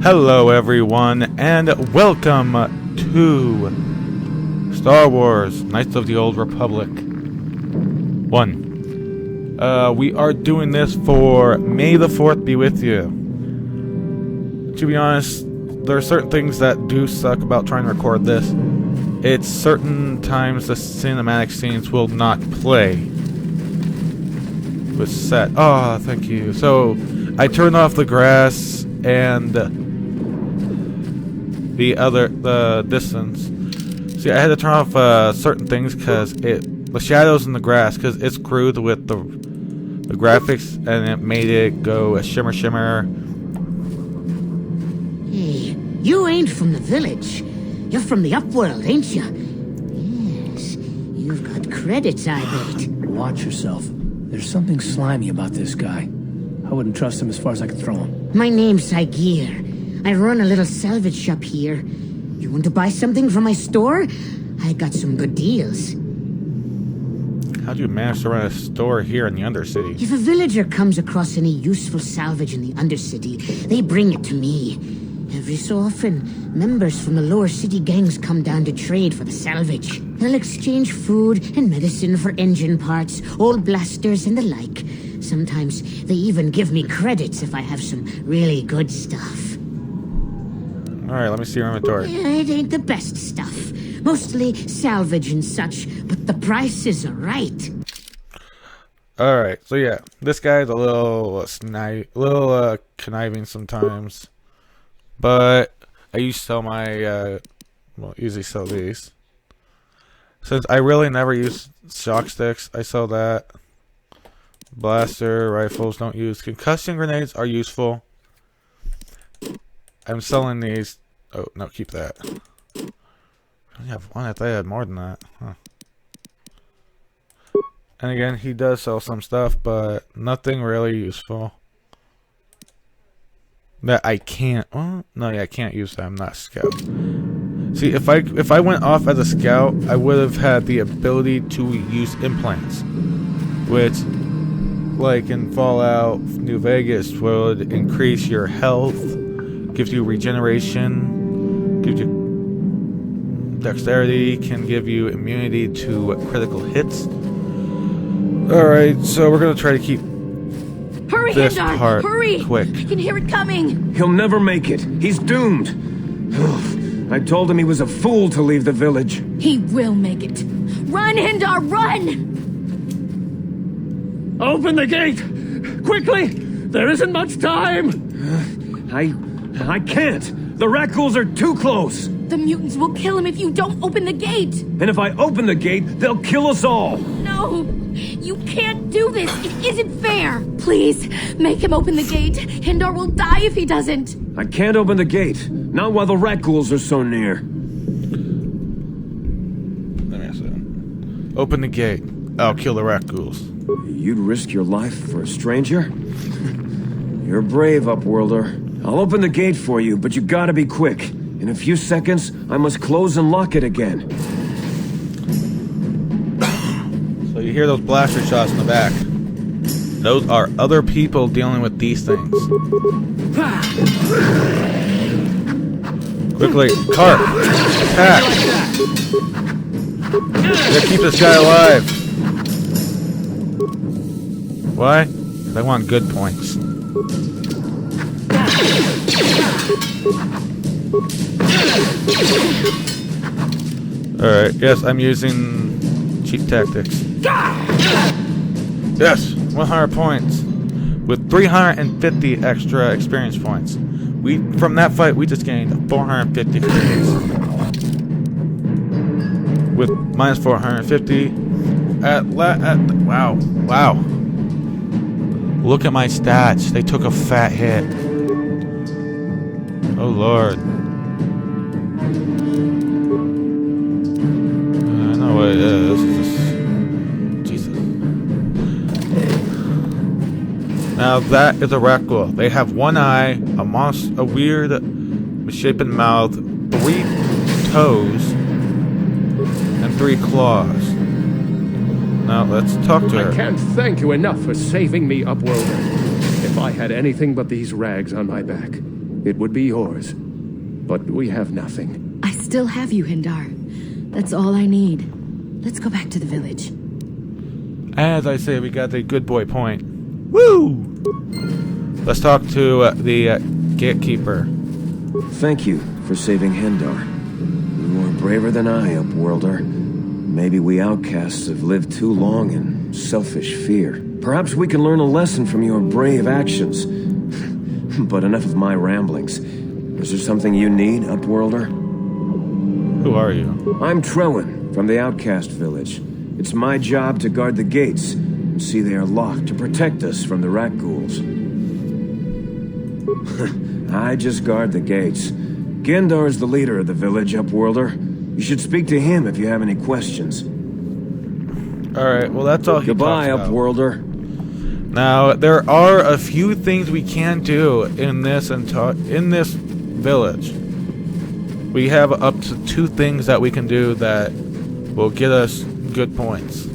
Hello everyone, and welcome to Star Wars Knights of the Old Republic 1. We are doing this for May the 4th be with you. To be honest, there are certain things that do suck about trying to record this. It's certain times the cinematic scenes will not play with set. Oh, thank you. So, I turned off the grass and the distance. See, I had to turn off certain things because the shadows in the grass, because it screwed with the graphics and it made it go a shimmer. Hey, you ain't from the village. You're from the upworld, ain't you? Yes, you've got credits, I bet. Watch yourself. There's something slimy about this guy. I wouldn't trust him as far as I could throw him. My name's Saigir. I run a little salvage shop here. You want to buy something from my store? I got some good deals. How do you manage to run a store here in the Undercity? If a villager comes across any useful salvage in the Undercity, they bring it to me. Every so often, members from the lower city gangs come down to trade for the salvage. They'll exchange food and medicine for engine parts, old blasters, and the like. Sometimes they even give me credits if I have some really good stuff. Alright, let me see your inventory. It ain't the best stuff. Mostly salvage and such, but the prices are right. Alright, so yeah, this guy's a little conniving sometimes. But I used to sell my, usually sell these. Since I really never use shock sticks, I sell that. Blaster, rifles, don't use. Concussion grenades are useful. I'm selling these. Oh, no, keep that. I only have one. I thought I had more than that. Huh. And again, he does sell some stuff, but nothing really useful. That I can't. Oh, no, yeah, I can't use that. I'm not a scout. See, if I went off as a scout, I would have had the ability to use implants, which, like in Fallout New Vegas, would increase your health, gives you regeneration, gives you dexterity, can give you immunity to critical hits. Alright, so we're gonna try to keep Hurry, this Hindar! part Hurry! quick. I can hear it coming! He'll never make it. He's doomed. I told him he was a fool to leave the village. He will make it. Run, Hindar, run! Open the gate! Quickly! There isn't much time! I can't. The rat ghouls are too close. The mutants will kill him if you don't open the gate! And if I open the gate, they'll kill us all. No! You can't do this! It isn't fair! Please, make him open the gate. Hindar will die if he doesn't. I can't open the gate. Not while the rat ghouls are so near. Let me ask that. Open the gate. I'll kill the rat ghouls. You'd risk your life for a stranger? You're brave, Upworlder. I'll open the gate for you, but you gotta be quick. In a few seconds, I must close and lock it again. So you hear those blaster shots in the back. Those are other people dealing with these things. Quickly, cart! Attack! Gotta keep this guy alive. Why? Because I want good points. Alright, yes, I'm using cheap tactics. Yes, 100 points. With 350 extra experience points. From that fight, we just gained 450 experience. With minus 450. Wow. Look at my stats. They took a fat hit. Oh, Lord. I know what it is. Jesus. Now, that is a rat ghoul. They have one eye, a weird, misshapen mouth, 3 toes, and 3 claws. Now, let's talk to her. I can't thank you enough for saving me, Upworlder. If I had anything but these rags on my back, it would be yours. But we have nothing. I still have you, Hindar. That's all I need. Let's go back to the village. As I say, we got the good boy point. Woo! Let's talk to the gatekeeper. Thank you for saving Hendar. You are braver than I, Upworlder. Maybe we outcasts have lived too long in selfish fear. Perhaps we can learn a lesson from your brave actions. But enough of my ramblings. Is there something you need, Upworlder? Who are you? I'm Trellin, from the Outcast Village. It's my job to guard the gates and see they are locked to protect us from the rat ghouls. I just guard the gates. Gendar is the leader of the village, Upworlder. You should speak to him if you have any questions. Alright, well that's all he Goodbye, talks about. Upworlder. Now, there are a few things we can do in this village. We have up to 2 things that we can do that will get us good points.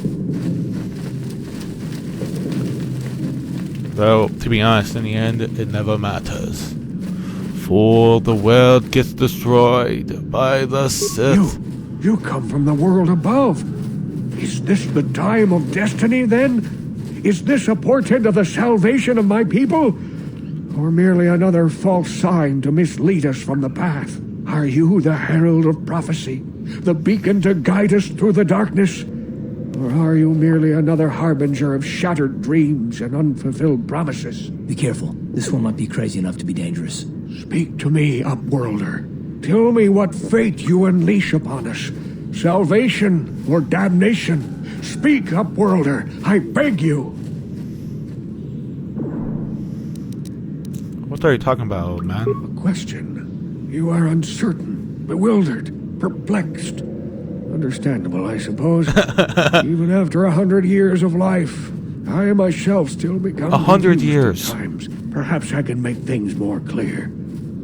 Though, to be honest, in the end, it never matters. For the world gets destroyed by the Sith. You come from the world above. Is this the time of destiny, then? Is this a portent of the salvation of my people? Or merely another false sign to mislead us from the path? Are you the herald of prophecy? The beacon to guide us through the darkness? Or are you merely another harbinger of shattered dreams and unfulfilled promises? Be careful. This one might be crazy enough to be dangerous. Speak to me, Upworlder. Tell me what fate you unleash upon us. Salvation or damnation? Speak, Upworlder, I beg you. What are you talking about, old man? A question. You are uncertain, bewildered, perplexed. Understandable, I suppose. Even after 100 years of life, I myself still become 100 confused years. at times. Perhaps I can make things more clear.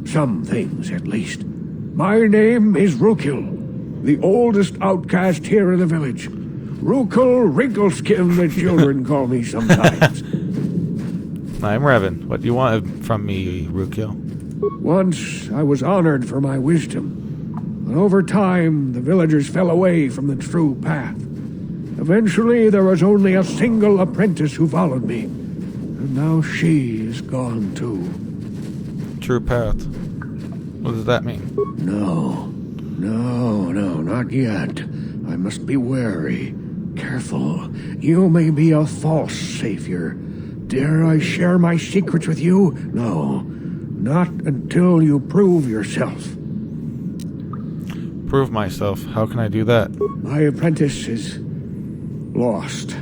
Some things, at least. My name is Rukil, the oldest outcast here in the village. Rukil Wrinkleskin, the children call me sometimes. I'm Revan. What do you want from me, Rukil? Once I was honored for my wisdom. But over time, the villagers fell away from the true path. Eventually, there was only a single apprentice who followed me. And now she is gone too. True path. What does that mean? No, not yet. I must be wary. Careful. You may be a false savior. Dare I share my secrets with you? No, not until you prove yourself. Prove myself. How can I do that? My apprentice is lost.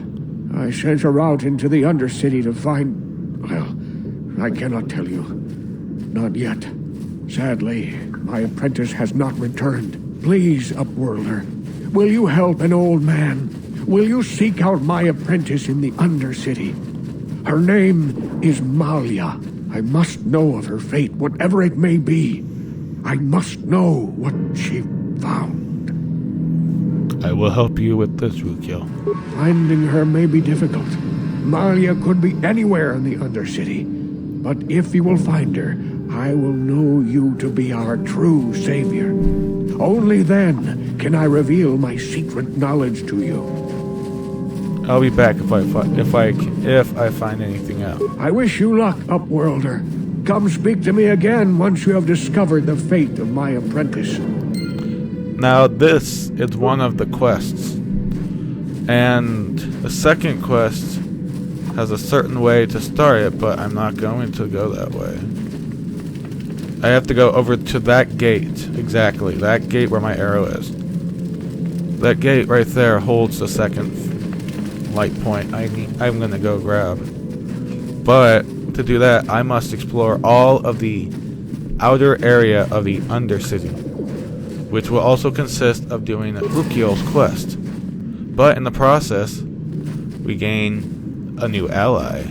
I sent her out into the Undercity to find... Well, I cannot tell you. Not yet. Sadly, my apprentice has not returned. Please, Upworlder, will you help an old man? Will you seek out my apprentice in the Undercity? Her name is Malia. I must know of her fate, whatever it may be. I must know what she found. I will help you with this, Rukil. Finding her may be difficult. Malia could be anywhere in the Undercity. But if you will find her, I will know you to be our true savior. Only then can I reveal my secret knowledge to you. I'll be back if I find anything out. I wish you luck, Upworlder. Come speak to me again once you have discovered the fate of my apprentice. Now this is one of the quests. And the second quest has a certain way to start it, but I'm not going to go that way. I have to go over to that gate. Exactly, that gate where my arrow is. That gate right there holds the second light point I'm going to go grab. But to do that, I must explore all of the outer area of the Undercity, which will also consist of doing Rukil's quest. But in the process, we gain a new ally.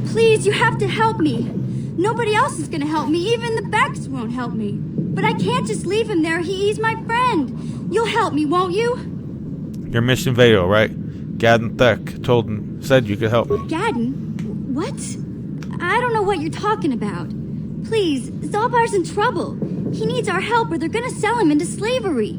Please, you have to help me. Nobody else is gonna help me. Even the Becks won't help me. But I can't just leave him there. He's my friend. You'll help me, won't you? Your mission Vado, right? Gadden Thek said you could help me. Gadden? What? I don't know what you're talking about. Please, Zalbar's in trouble. He needs our help or they're gonna sell him into slavery.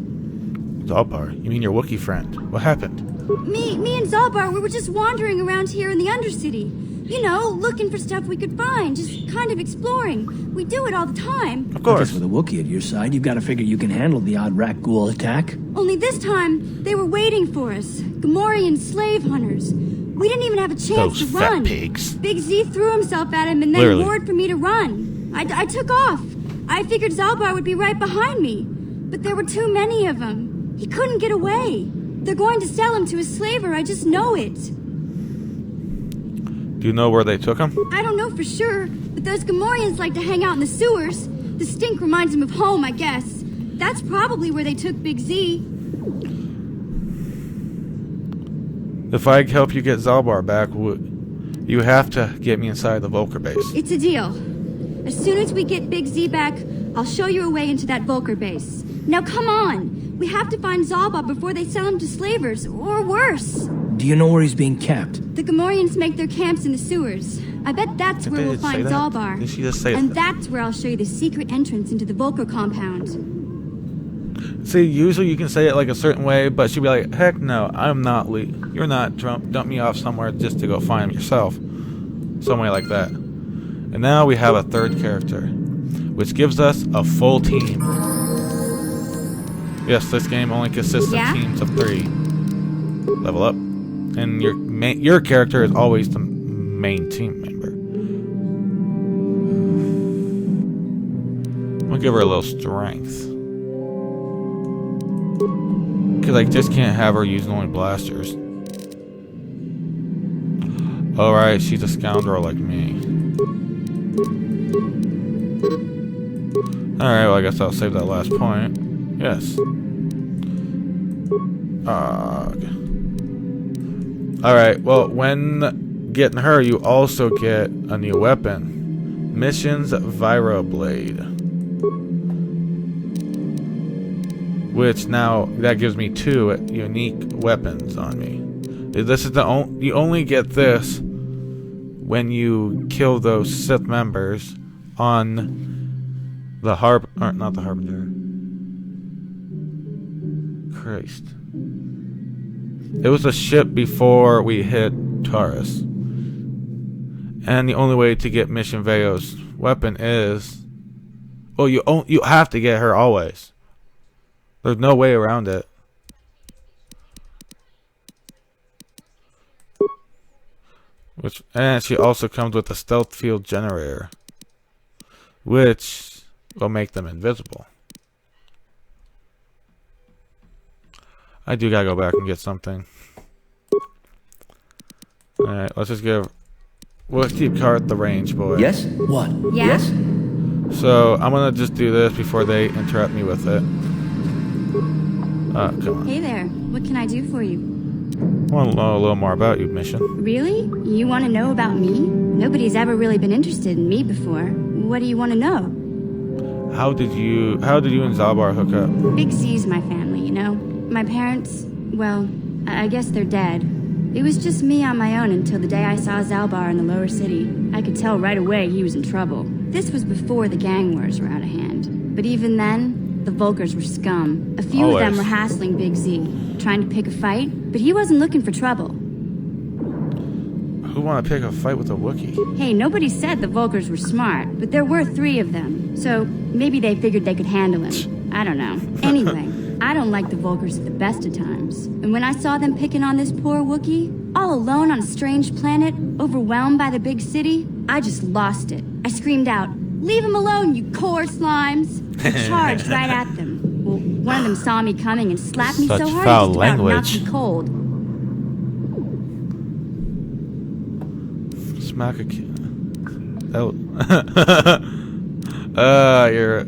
Zalbar? You mean your Wookiee friend? What happened? Me and Zalbar, we were just wandering around here in the Undercity. You know, looking for stuff we could find, just kind of exploring. We do it all the time. Of course. I guess with a Wookiee at your side, you've got to figure you can handle the odd rat ghoul attack. Only this time, they were waiting for us. Gamorrean slave hunters. We didn't even have a chance Those to fat run. pigs. Big Z threw himself at him and then Literally. roared for me to run. I took off. I figured Zalbar would be right behind me. But there were too many of them. He couldn't get away. They're going to sell him to a slaver, I just know it. Do you know where they took him? I don't know for sure, but those Gamorreans like to hang out in the sewers. The stink reminds them of home, I guess. That's probably where they took Big Z. If I help you get Zalbar back, you have to get me inside the Vulcar base. It's a deal. As soon as we get Big Z back, I'll show you a way into that Vulcar base. Now come on! We have to find Zalbar before they sell him to slavers, or worse. Do you know where he's being kept? The Gamorreans make their camps in the sewers. I bet that's where we'll find Zalbar. Did she just say And that? that's where I'll show you the secret entrance into the Vulcar compound. See, usually you can say it like a certain way, but she'd be like, heck no, I'm not you're not dump me off somewhere just to go find him yourself. Some way like that. And now we have a third character, which gives us a full team. Yes, this game only consists of teams of 3. Level up. And your character is always the main team member. I'm gonna give her a little strength. Because I just can't have her using only blasters. Alright, she's a scoundrel like me. Alright, well I guess I'll save that last point. Yes. Alright, well when getting her you also get a new weapon. Missions Viro Blade. Which now, that gives me 2 unique weapons on me. This is you only get this when you kill those Sith members on the not the Harbinger. Christ. It was a ship before we hit Taurus. And the only way to get Mission Veo's weapon is... Well, you have to get her always. There's no way around it. And she also comes with a stealth field generator, which will make them invisible. I do gotta go back and get something. Alright, let's just we'll keep Car at the range, boy. Yes? What? Yeah? Yes? So, I'm gonna just do this before they interrupt me with it. Come on. Hey there, what can I do for you? I want to know a little more about you, Mission. Really? You want to know about me? Nobody's ever really been interested in me before. What do you want to know? How did you and Zalbar hook up? Big Z's my family, you know? My parents, well, I guess they're dead. It was just me on my own until the day I saw Zalbar in the lower city. I could tell right away he was in trouble. This was before the gang wars were out of hand. But even then, the Vulcars were scum. A few of them were hassling Big Z, trying to pick a fight, but he wasn't looking for trouble. Who want to pick a fight with a Wookiee? Hey, nobody said the Vulcars were smart, but there were 3 of them, so maybe they figured they could handle him. I don't know. Anyway, I don't like the Vulcars at the best of times. And when I saw them picking on this poor Wookiee, all alone on a strange planet, overwhelmed by the big city, I just lost it. I screamed out, "Leave him alone, you core slimes!" I charged right at them. Well, one of them saw me coming and slapped me so hard he just about knocked me cold. Smack a kid.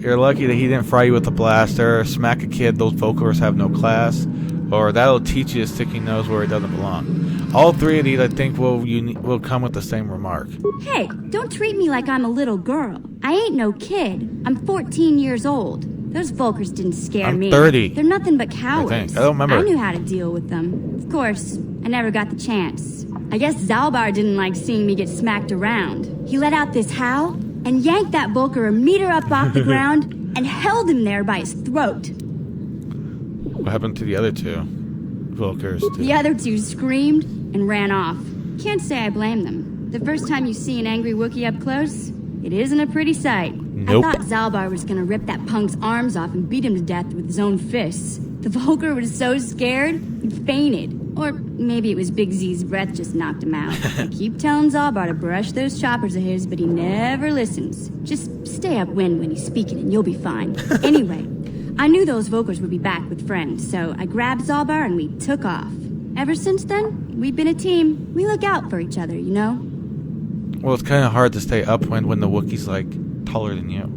You're lucky that he didn't fry you with a blaster. Smack a kid. Those Vulcars have no class. Or that'll teach you to stick your nose where it doesn't belong. All 3 of these, I think, will come with the same remark. Hey, don't treat me like I'm a little girl. I ain't no kid. I'm 14 years old. Those Vulcars didn't scare me. I'm 30. They're nothing but cowards. I don't remember. I knew how to deal with them. Of course, I never got the chance. I guess Zalbar didn't like seeing me get smacked around. He let out this howl, and yanked that Volker a meter up off the ground and held him there by his throat. What happened to the other two Volkers? The other two screamed and ran off. Can't say I blame them. The first time you see an angry Wookiee up close, it isn't a pretty sight. Nope. I thought Zalbar was gonna rip that punk's arms off and beat him to death with his own fists. The Volker was so scared, he fainted. Or maybe it was Big Z's breath just knocked him out. I keep telling Zalbar to brush those choppers of his, but he never listens. Just stay upwind when he's speaking and you'll be fine. Anyway, I knew those Volkers would be back with friends, so I grabbed Zalbar and we took off. Ever since then, we've been a team. We look out for each other, you know? Well, it's kind of hard to stay upwind when the Wookiee's, like, taller than you.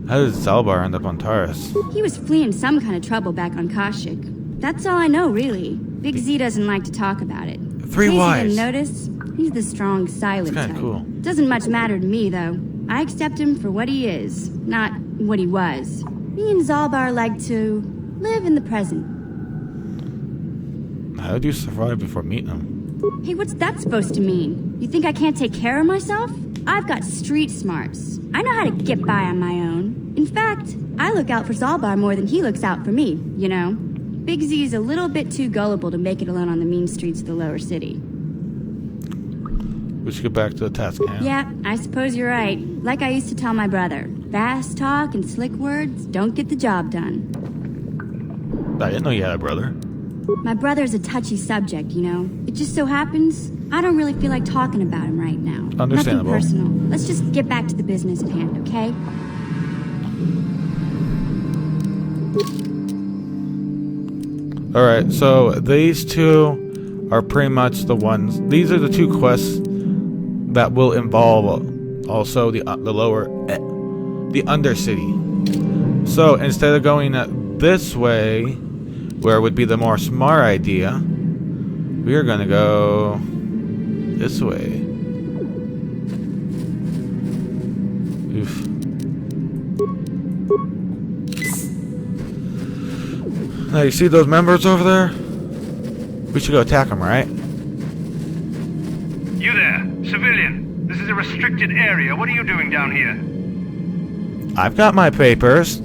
How did Zalbar end up on Taurus? He was fleeing some kind of trouble back on Kashyyyk. That's all I know, really. Big Z doesn't like to talk about it. Three In case wives. you didn't notice, he's the strong, silent That's kinda type. cool. Doesn't much matter to me, though. I accept him for what he is, not what he was. Me and Zalbar like to live in the present. How did you survive before meeting him? Hey, what's that supposed to mean? You think I can't take care of myself? I've got street smarts. I know how to get by on my own. In fact, I look out for Zalbar more than he looks out for me, you know? Big Z's a little bit too gullible to make it alone on the mean streets of the lower city. We should get back to the task hand. Yeah, I suppose you're right. Like I used to tell my brother, fast talk and slick words don't get the job done. I didn't know you had a brother. My brother's a touchy subject, you know? It just so happens I don't really feel like talking about him right now. Understandable. Nothing personal. Let's just get back to the business at hand, okay? Alright, so these two are pretty much the ones. These are the two quests that will involve also the Undercity. So instead of going this way, where it would be the more smart idea, we are going to go this way. Oof. Now you see those members over there? We should go attack them, right? You there, civilian. This is a restricted area. What are you doing down here? I've got my papers.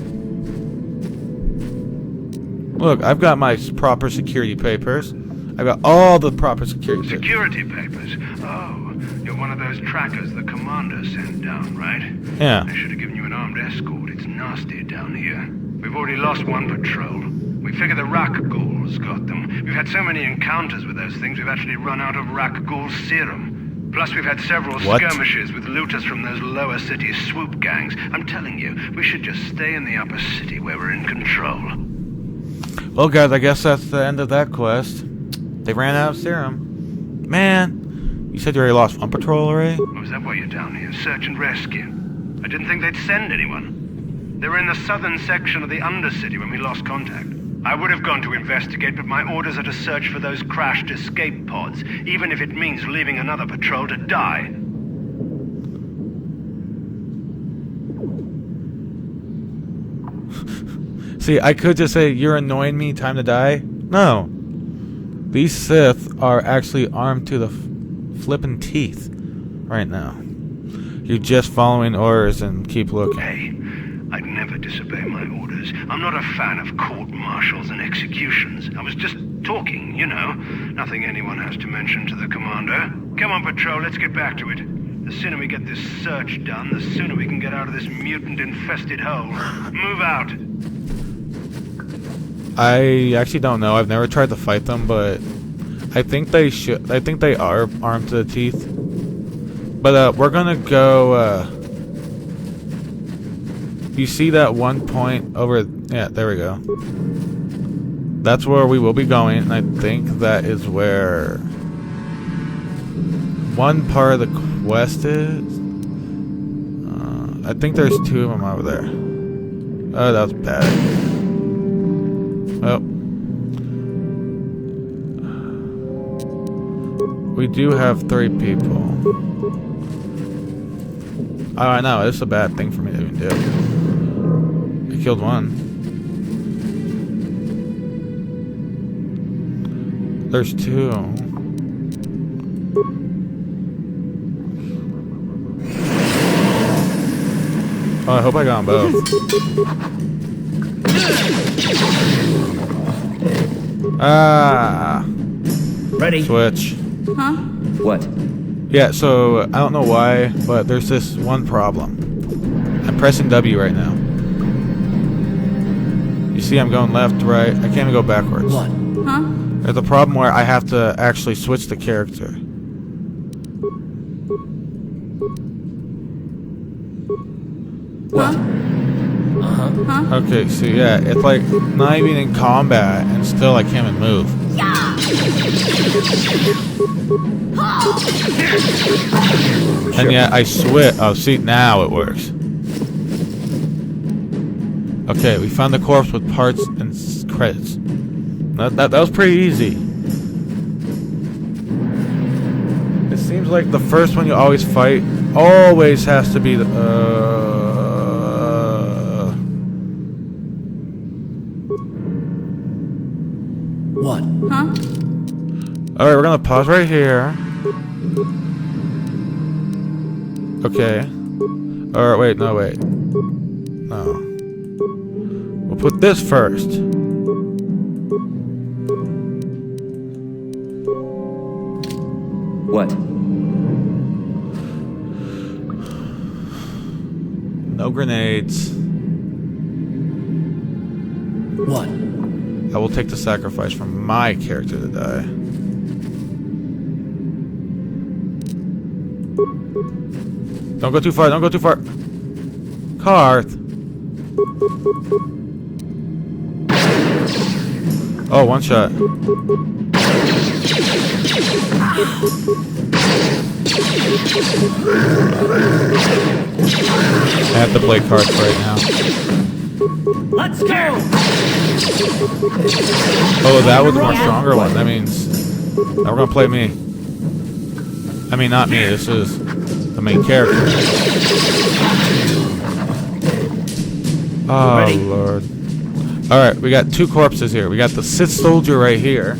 Look, I've got my proper security papers. I've got all the proper security papers. Security papers? Oh, you're one of those trackers the commander sent down, right? Yeah. I should have given you an armed escort. It's nasty down here. We've already lost one patrol. We figure the Rakghouls got them. We've had so many encounters with those things, we've actually run out of Rakghoul serum. Plus, we've had several skirmishes with looters from those lower city swoop gangs. I'm telling you, we should just stay in the upper city where we're in control. Well, guys, I guess that's the end of that quest. They ran out of serum. Man, you said you already lost one patrol already? Oh, is that why you're down here? Search and rescue? I didn't think they'd send anyone. They were in the southern section of the Undercity when we lost contact. I would have gone to investigate, but my orders are to search for those crashed escape pods, even if it means leaving another patrol to die. See, I could just say, you're annoying me, time to die. No. These Sith are actually armed to the flippin' teeth right now. You're just following orders and keep looking. Hey, I'd never disobey my orders. I'm not a fan of court-martials and executions. I was just talking, you know. Nothing anyone has to mention to the commander. Come on, patrol, let's get back to it. The sooner we get this search done, the sooner we can get out of this mutant-infested hole. Move out. I actually don't know. I've never tried to fight them, but I think they should. I think they are armed to the teeth. But we're gonna go. You see that one point over? Yeah, there we go. That's where we will be going, and I think that is where one part of the quest is. I think there's two of them over there. Oh, that was bad. Oh. We do have 3 people. Oh, I know. It's a bad thing for me to even do. I killed one. There's 2. Oh, I hope I got them both. Ah. Ready? Switch. Huh? What? Yeah, so I don't know why, but there's this one problem. I'm pressing W right now. You see I'm going left, right. I can't even go backwards. What? Huh? There's a problem where I have to actually switch the character. What? Huh? Okay, so yeah, it's like not even in combat, and still I can't even move. And yet I switch. Oh, see, now it works. Okay, we found the corpse with parts and credits. That was pretty easy. It seems like the first one you always fight always has to be the. What? Huh? Alright, we're gonna pause right here. Okay. Alright, wait, no, wait. No. We'll put this first. What? No grenades. What? I will take the sacrifice from my character to die. Don't go too far, don't go too far. Karth. Oh, one shot. I have to play Karth right now. Let's go! Oh, that was the more stronger one. That means now we're gonna play me. I mean, not me. This is the main character. Oh, Ready? Lord. Alright, we got two corpses here. We got the Sith soldier right here.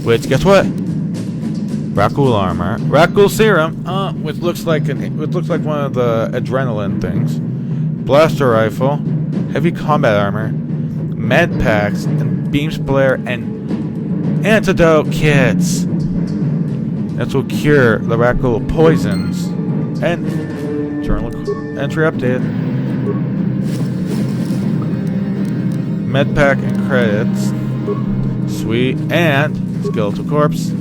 Which, guess what? Rakghoul armor. Rakghoul serum. Which looks like one of the adrenaline things. Blaster rifle. Heavy combat armor. Med packs. And beam splayer. And antidote kits. That will cure the Rakghoul poisons. And journal entry updated. Medpack and credits. Sweet. And skeletal corpse.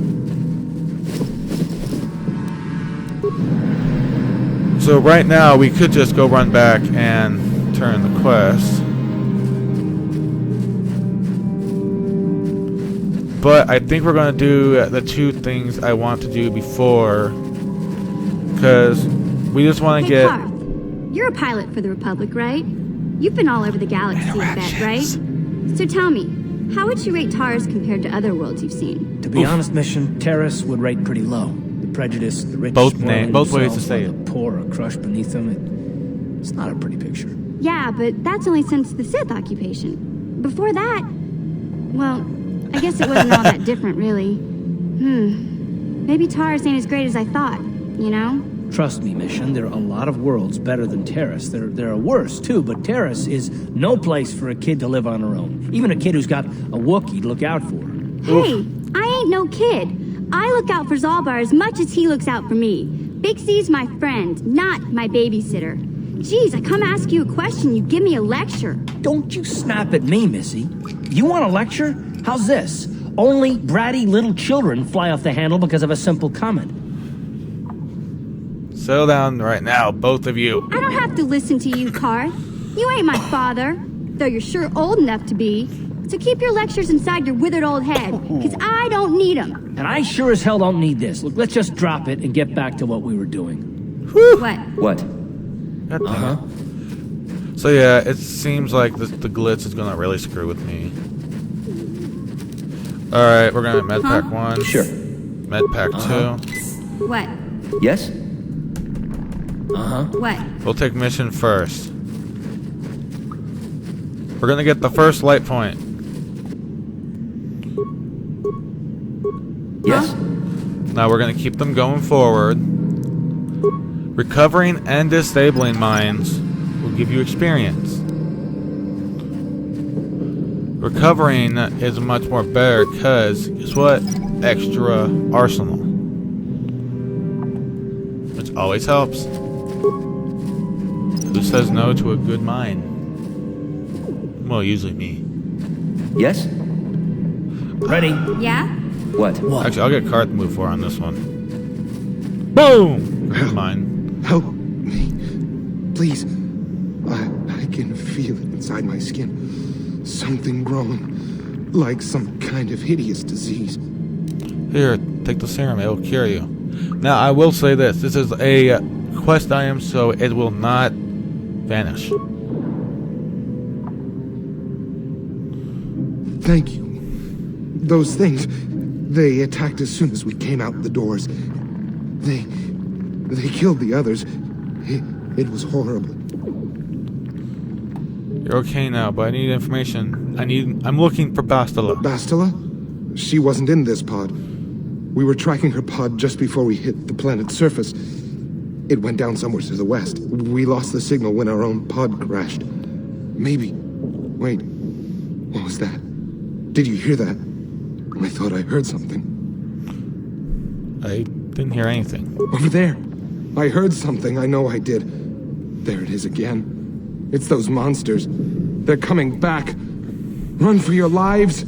So right now we could just go run back and turn the quest. But I think we're going to do the two things I want to do before. Because we just want to Hey, get... Karth, you're a pilot for the Republic, right? You've been all over the galaxy, I bet, right? So tell me, how would you rate Taurus compared to other worlds you've seen? To be honest, Mission, Terrace would rate pretty low. The prejudice, the rich Both spoiling ways to themselves say while it. the poor are crushed beneath them. It's not a pretty picture. Yeah, but that's only since the Sith occupation. Before that, well, I guess it wasn't all that different, really. Maybe Taurus ain't as great as I thought, you know? Trust me, Mission, there are a lot of worlds better than Terrace. There are worse, too, but Terrace is no place for a kid to live on her own. Even a kid who's got a Wookiee to look out for her. Hey, I ain't no kid. I look out for Zalbar as much as he looks out for me. Big C's my friend, not my babysitter. Geez, I come ask you a question, you give me a lecture. Don't you snap at me, Missy. You want a lecture? How's this? Only bratty little children fly off the handle because of a simple comment. Settle down right now, both of you. I don't have to listen to you, Karth. You ain't my father, though you're sure old enough to be. So keep your lectures inside your withered old head, because I don't need them. And I sure as hell don't need this. Look, let's just drop it and get back to what we were doing. What? What? God damn it. So yeah, it seems like the glitch is gonna really screw with me. Alright, we're gonna medpack 1. Sure. Medpack 2. What? Yes? What? We'll take mission first. We're gonna get the first light point. Yes? Now we're gonna keep them going forward. Recovering and disabling mines. will give you experience. Recovering is much more better because, guess what? Extra arsenal. Which always helps. Who says no to a good mine? Well, usually me. Yes? Ready? Yeah? What? Actually, I'll get Karth to move forward on this one. Boom! Good mine. Help me. Please. I can feel it inside my skin. Something growing. Like some kind of hideous disease. Here, take the serum. It will cure you. Now, I will say this. This is a quest item, so it will not vanish. Thank you. Those things, they attacked as soon as we came out the doors. They killed the others. It was horrible. You're okay now, but I need information. I'm looking for Bastila. Bastila? She wasn't in this pod. We were tracking her pod just before we hit the planet's surface. It went down somewhere to the west. We lost the signal when our own pod crashed. Maybe. Wait. What was that? Did you hear that? I thought I heard something. I didn't hear anything. Over there. I heard something. I know I did. There it is again. It's those monsters. They're coming back. Run for your lives.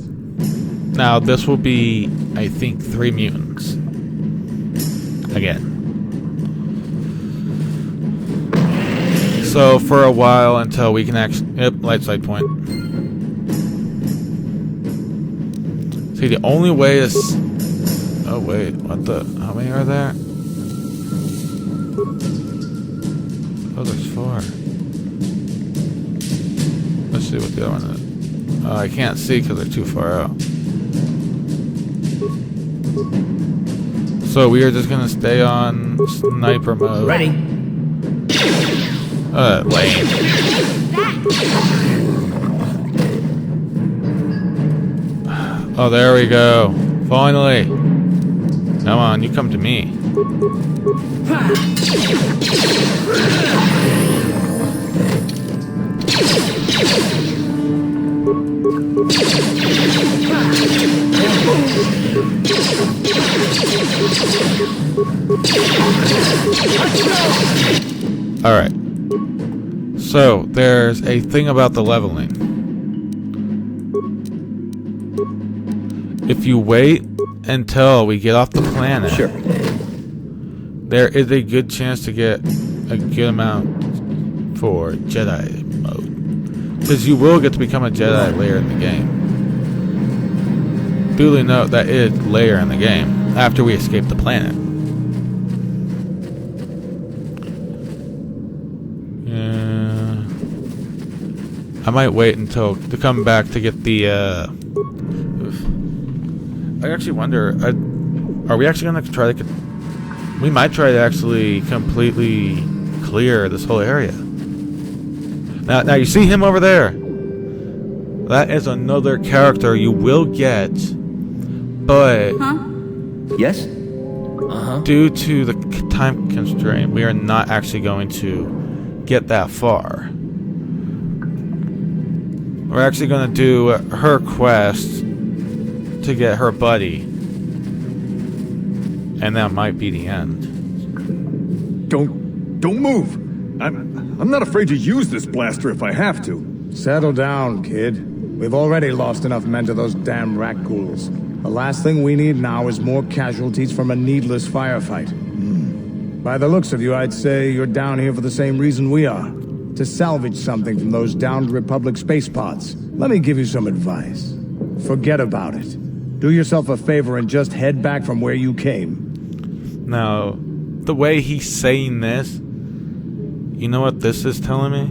Now, this will be, I think, 3 mutants. Again. So, for a while until we can actually... Yep, light side point. See, the only way is... Oh, wait. What the... How many are there? Oh, there's 4. Let's see what the other one is. I can't see because they're too far out. So we are just gonna stay on sniper mode. Ready? Lame. Oh, there we go. Finally. Come on, you come to me. Alright. So, there's a thing about the leveling. If you wait until we get off the planet, Sure. there is a good chance to get a good amount for Jedi mode. Because you will get to become a Jedi later in the game. Duly note that it is later in the game, after we escape the planet. Yeah. I might wait until to come back to get the I actually wonder, are we actually going to try to... We might try to actually completely clear this whole area. Now you see him over there? That is another character you will get, but... Huh? Yes? Due to the time constraint, we are not actually going to get that far. We're actually going to do her quest to get her buddy. And that might be the end. Don't move. I'm not afraid to use this blaster if I have to. Settle down, kid. We've already lost enough men to those damn rat ghouls. The last thing we need now is more casualties from a needless firefight. By the looks of you, I'd say you're down here for the same reason we are. To salvage something from those downed Republic space pods. Let me give you some advice. Forget about it. Do yourself a favor and just head back from where you came. Now, the way he's saying this, you know what this is telling me?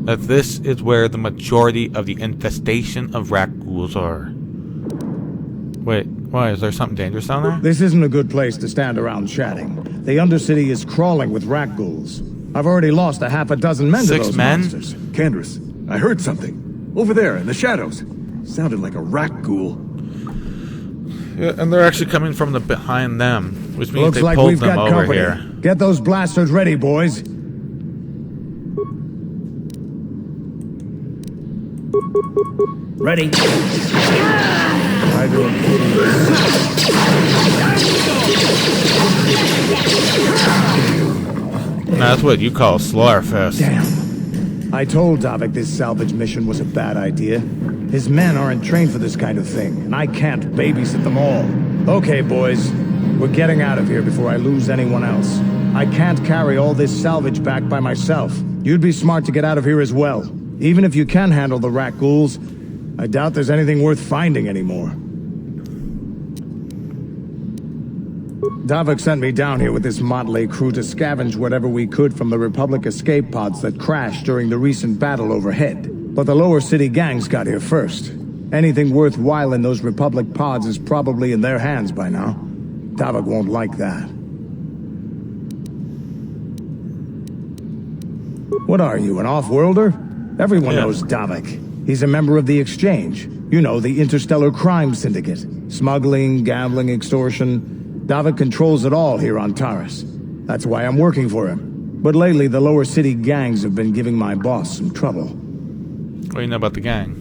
That this is where the majority of the infestation of rat ghouls are. Wait, why? Is there something dangerous down there? This isn't a good place to stand around chatting. The Undercity is crawling with rat ghouls. I've already lost a half a dozen men to 6 those men? monsters. Candace, I heard something. Over there, in the shadows. Sounded like a rat ghoul. Yeah, and they're actually coming from behind them, which means Looks they like pulled we've them got over company. here. Get those blasters ready, boys. Ready? I don't Now, that's what you call Slaughterfest. Damn. I told Davik this salvage mission was a bad idea. His men aren't trained for this kind of thing, and I can't babysit them all. Okay, boys. We're getting out of here before I lose anyone else. I can't carry all this salvage back by myself. You'd be smart to get out of here as well. Even if you can handle the rat ghouls, I doubt there's anything worth finding anymore. Davik sent me down here with this motley crew to scavenge whatever we could from the Republic escape pods that crashed during the recent battle overhead. But the lower city gangs got here first. Anything worthwhile in those Republic pods is probably in their hands by now. Davik won't like that. What are you, an off-worlder? Everyone knows Davik. He's a member of the Exchange. You know, the interstellar crime syndicate. Smuggling, gambling, extortion. Davik controls it all here on Taris. That's why I'm working for him. But lately, the lower city gangs have been giving my boss some trouble. What do you know about the gang?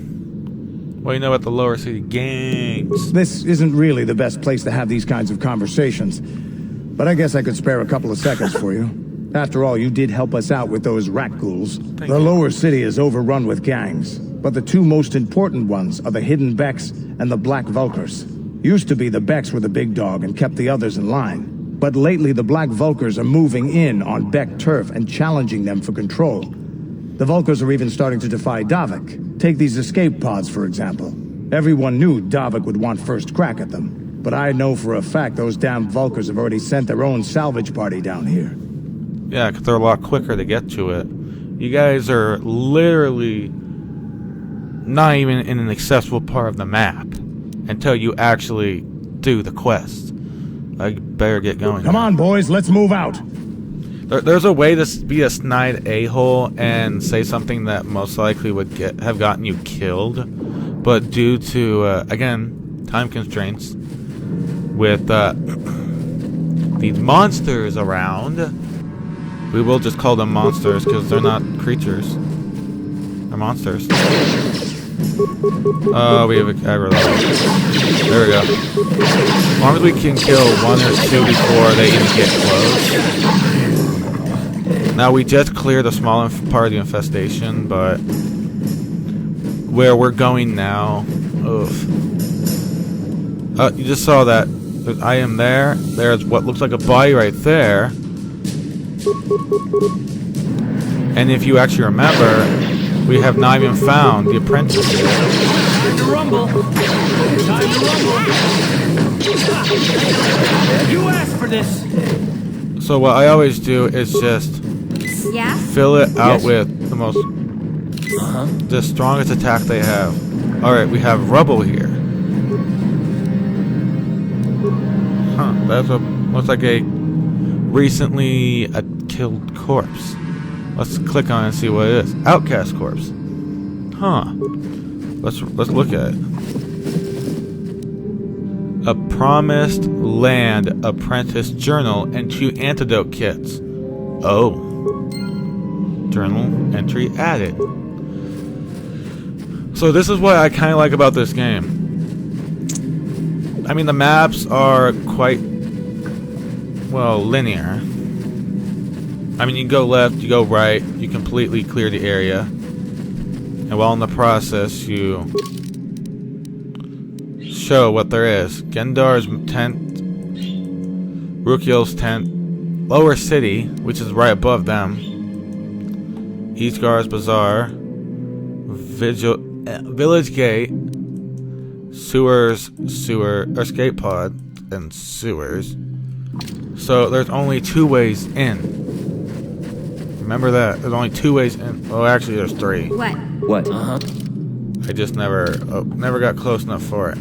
What do you know about the lower city gangs? This isn't really the best place to have these kinds of conversations. But I guess I could spare a couple of seconds for you. After all, you did help us out with those rat ghouls. The lower city is overrun with gangs. But the two most important ones are the Hidden Becks and the Black Vulkars. Used to be the Becks were the big dog and kept the others in line. But lately the Black Vulkars are moving in on Beck turf and challenging them for control. The Vulkars are even starting to defy Davik. Take these escape pods, for example. Everyone knew Davik would want first crack at them. But I know for a fact those damn Vulkars have already sent their own salvage party down here. Yeah, because they're a lot quicker to get to it. You guys are literally not even in an accessible part of the map until you actually do the quest. I better get going. Come on, boys, let's move out. There's a way to be a snide a-hole and say something that most likely would have gotten you killed, but due to again, time constraints with these monsters around, we will just call them monsters because they're not creatures. They're monsters. Oh, we have a aggro level. There we go. As long as we can kill one or two before they even get close. Now, we just cleared a small part of the infestation, but where we're going now... Oof. You just saw that. I am there. There's what looks like a body right there. And if you actually remember... we have not even found the apprentice yet. Time to rumble. Time to rumble. You asked for this. So what I always do is just fill it out with the most, the strongest attack they have. All right, we have rubble here. Huh? That's a looks like a recently killed corpse. Let's click on it and see what it is. Outcast corpse. Huh. Let's look at it. A promised land apprentice journal and 2 antidote kits. Oh. Journal entry added. So this is what I kind of like about this game. I mean, the maps are quite, well, linear. I mean, you go left, you go right, you completely clear the area. And while in the process, you show what there is. Gendar's tent, Rukiel's tent, Lower City, which is right above them, Eastgar's Bazaar, Village Gate, Sewers, Escape Pod, and Sewers. So there's only 2 ways in. Remember that. There's only 2 ways in. Oh, actually, there's 3. What? I just never got close enough for it.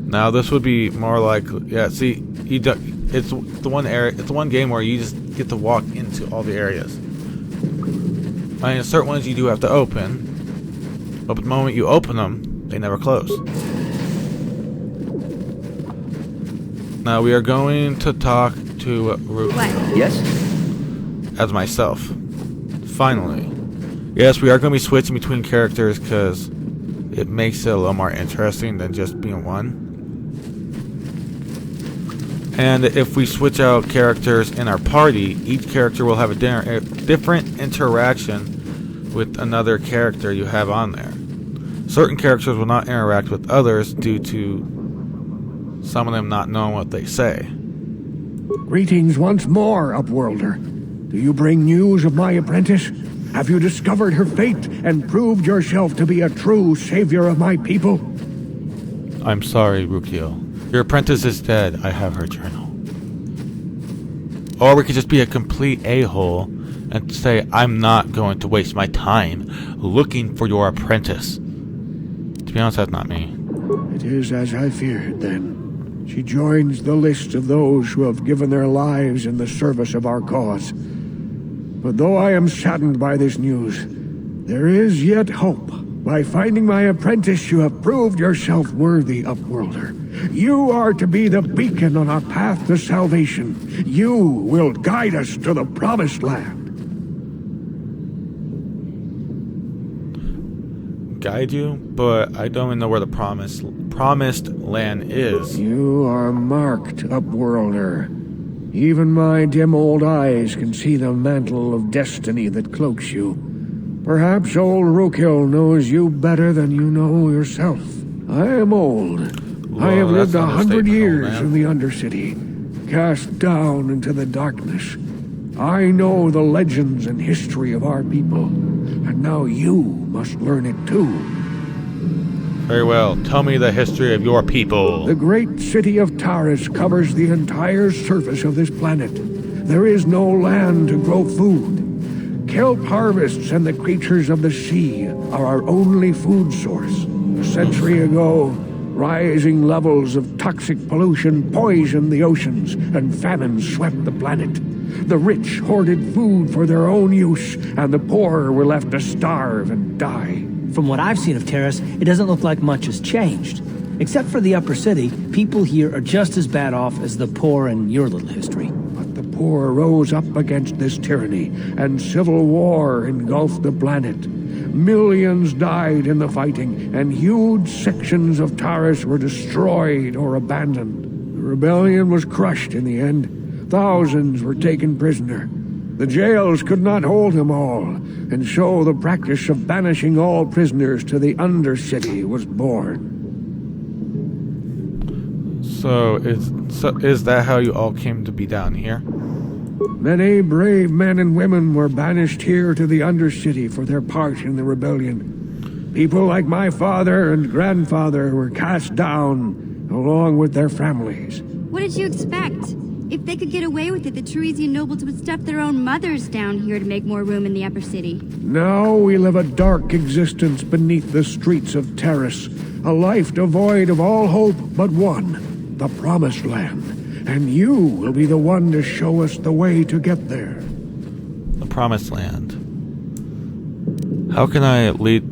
Now, this would be more like... yeah, see, it's the one area. It's the one game where you just get to walk into all the areas. I mean, certain ones you do have to open. But the moment you open them, they never close. Now, we are going to talk to Ruth. What? Yes? As myself. Finally. Yes, we are going to be switching between characters because it makes it a little more interesting than just being one. And if we switch out characters in our party, each character will have a different interaction with another character you have on there. Certain characters will not interact with others due to some of them not knowing what they say. Greetings once more, Upworlder. Do you bring news of my apprentice? Have you discovered her fate and proved yourself to be a true savior of my people? I'm sorry, Rukio. Your apprentice is dead. I have her journal. Or we could just be a complete a-hole and say, I'm not going to waste my time looking for your apprentice. To be honest, that's not me. It is as I feared, then. She joins the list of those who have given their lives in the service of our cause. But though I am saddened by this news, there is yet hope. By finding my apprentice, you have proved yourself worthy, Upworlder. You are to be the beacon on our path to salvation. You will guide us to the Promised Land. Guide you? But I don't even know where the promised land is. You are marked, Upworlder. Even my dim old eyes can see the mantle of destiny that cloaks you. Perhaps old Rookhill knows you better than you know yourself. I am old. Whoa, I have lived that's 100 years man. in the Undercity, cast down into the darkness. I know the legends and history of our people, and now you must learn it too. Very well. Tell me the history of your people. The great city of Taris covers the entire surface of this planet. There is no land to grow food. Kelp harvests and the creatures of the sea are our only food source. A century ago, rising levels of toxic pollution poisoned the oceans, and famine swept the planet. The rich hoarded food for their own use, and the poor were left to starve and die. From what I've seen of Terrace, it doesn't look like much has changed. Except for the upper city, people here are just as bad off as the poor in your little history. But the poor rose up against this tyranny, and civil war engulfed the planet. Millions died in the fighting, and huge sections of Taris were destroyed or abandoned. The rebellion was crushed in the end. Thousands were taken prisoner. The jails could not hold them all, and so the practice of banishing all prisoners to the Undercity was born. So is that how you all came to be down here? Many brave men and women were banished here to the Undercity for their part in the rebellion. People like my father and grandfather were cast down, along with their families. What did you expect? If they could get away with it, the Teresian nobles would stuff their own mothers down here to make more room in the upper city. Now we live a dark existence beneath the streets of Terrace, a life devoid of all hope but one, the Promised Land. And you will be the one to show us the way to get there. The Promised Land. How can I lead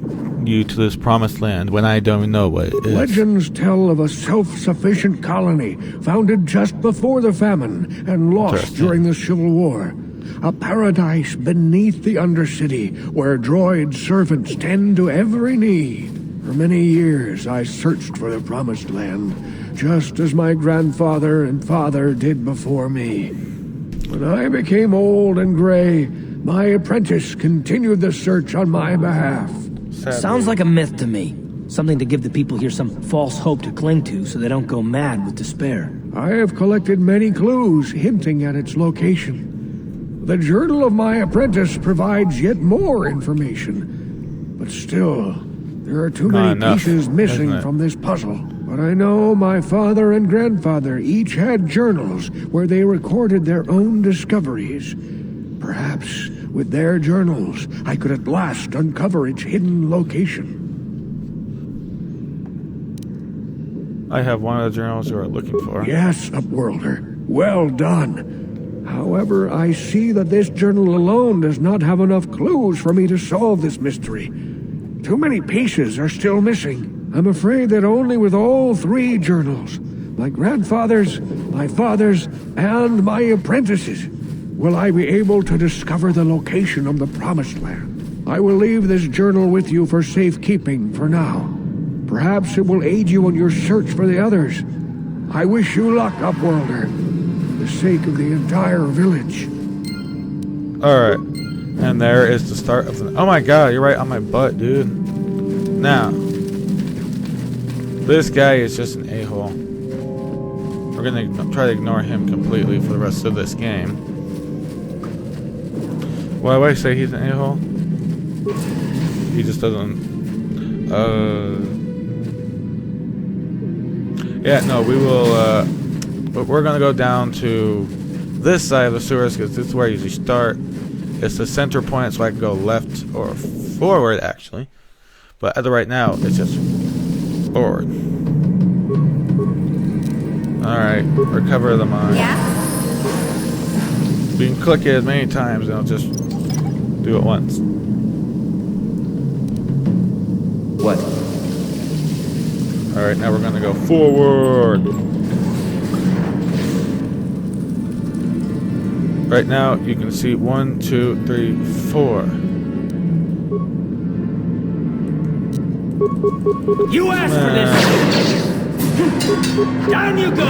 you to this Promised Land when I don't know what it is? Legends tell of a self-sufficient colony founded just before the famine and lost during the Civil War. A paradise beneath the Undercity where droid servants tend to every need. For many years I searched for the Promised Land, just as my grandfather and father did before me. When I became old and gray, my apprentice continued the search on my behalf. Sadly. Sounds like a myth to me. Something to give the people here some false hope to cling to so they don't go mad with despair. I have collected many clues hinting at its location. The journal of my apprentice provides yet more information. But still, there are too many pieces missing from this puzzle. But I know my father and grandfather each had journals where they recorded their own discoveries. Perhaps with their journals, I could at last uncover its hidden location. I have one of the journals you are looking for. Yes, Upworlder. Well done. However, I see that this journal alone does not have enough clues for me to solve this mystery. Too many pieces are still missing. I'm afraid that only with all three journals, my grandfather's, my father's, and my apprentice's, will I be able to discover the location of the Promised Land. I will leave this journal with you for safekeeping for now. Perhaps it will aid you in your search for the others. I wish you luck, Upworlder, for the sake of the entire village. Alright. And there is the start of the... Oh my god, you're right on my butt, dude. Now. This guy is just an a-hole. We're gonna try to ignore him completely for the rest of this game. Why would I say he's an a-hole? He just doesn't... Yeah, no, we will, but we're gonna go down to this side of the sewers because this is where I usually start. It's the center point, so I can go left or forward, actually. But as of right now, it's just forward. Alright, recover the mine. Yeah? You can click it as many times and it'll just do it once. What? Alright, now we're gonna go forward. Right now, you can see 1, 2, 3, 4. You asked for this! Down you go!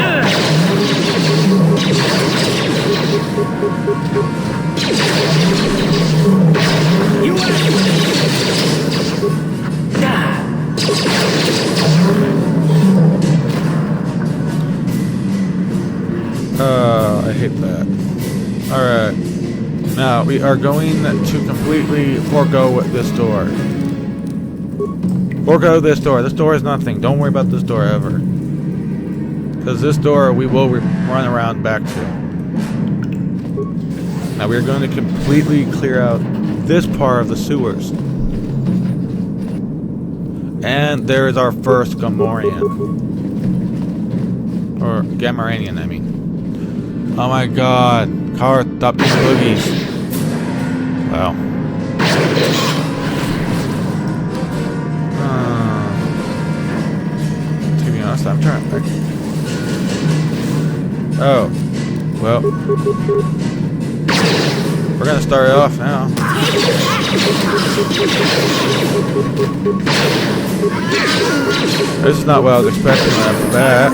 You asked for this! I hate that. Alright. Now, we are going to completely forego this door. Forego this door. This door is nothing. Don't worry about this door ever. Because this door we will run around back to. Now, we are going to completely clear out this part of the sewers. And there is our first Gamorrean. Or Gamorrean, I mean. Oh my god. Car, stop these boogies. Wow. To be honest, I'm trying to... Oh. Well. We're gonna start it off now. This is not what I was expecting right off the bat.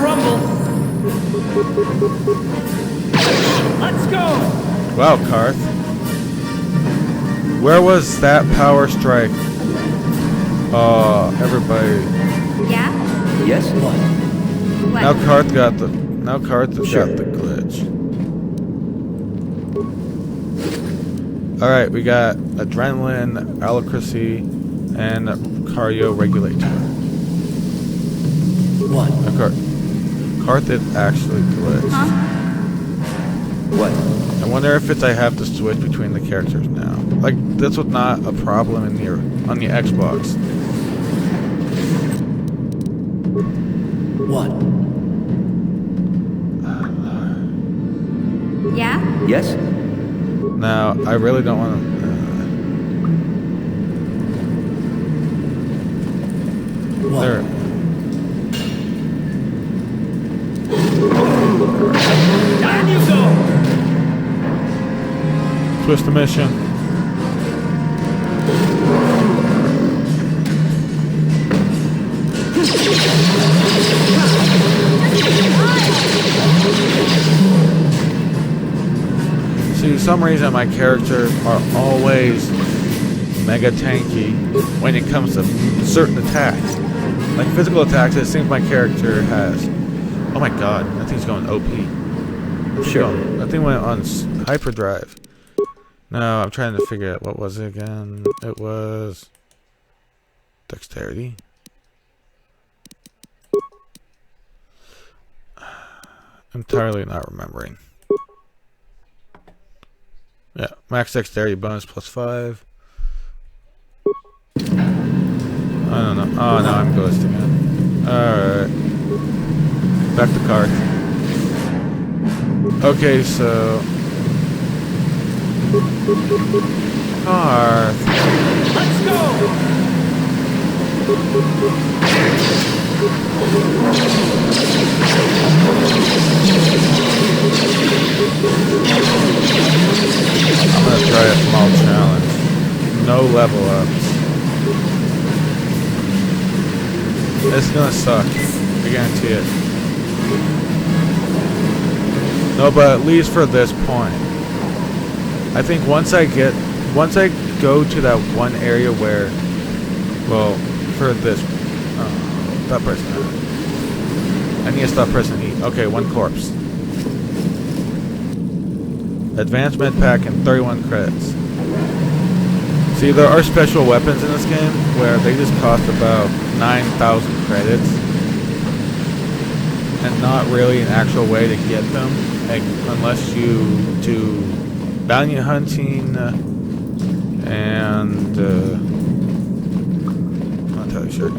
Let's go! Wow, Karth. Where was that power strike? Oh, everybody. Yeah? Yes? What? What? Now Karth got the... Now Karth has got the glitch. Alright, we got adrenaline, alacrity, and cardio regulator. What? Karth is actually glitched. Huh? What? I wonder if I have to switch between the characters now. Like, this was not a problem in the on the Xbox. What? Yeah? Yes? Now, I really don't want to... What? There. Down you go! Twist the mission. See, for some reason my characters are always mega tanky when it comes to certain attacks. Like physical attacks, it seems my character has... Oh my god, that thing's going OP. Sure. That thing went on hyperdrive. No, I'm trying to figure out what was it again. It was dexterity. Entirely not remembering. Yeah, max dexterity bonus +5. I don't know. Oh no, I'm ghost again. Alright. Back to card. Okay, so Karth. Let's go! I'm gonna try a small challenge. no level ups. It's gonna suck. I guarantee it. No, but at least for this point. I think once I go to that one area where, well, for this, stop pressing that. I need to stop pressing E. Okay, one corpse. Advanced med pack and 31 credits. See, there are special weapons in this game where they just cost about 9,000 credits. And not really an actual way to get them, like, unless you do bounty hunting and I'm not entirely sure.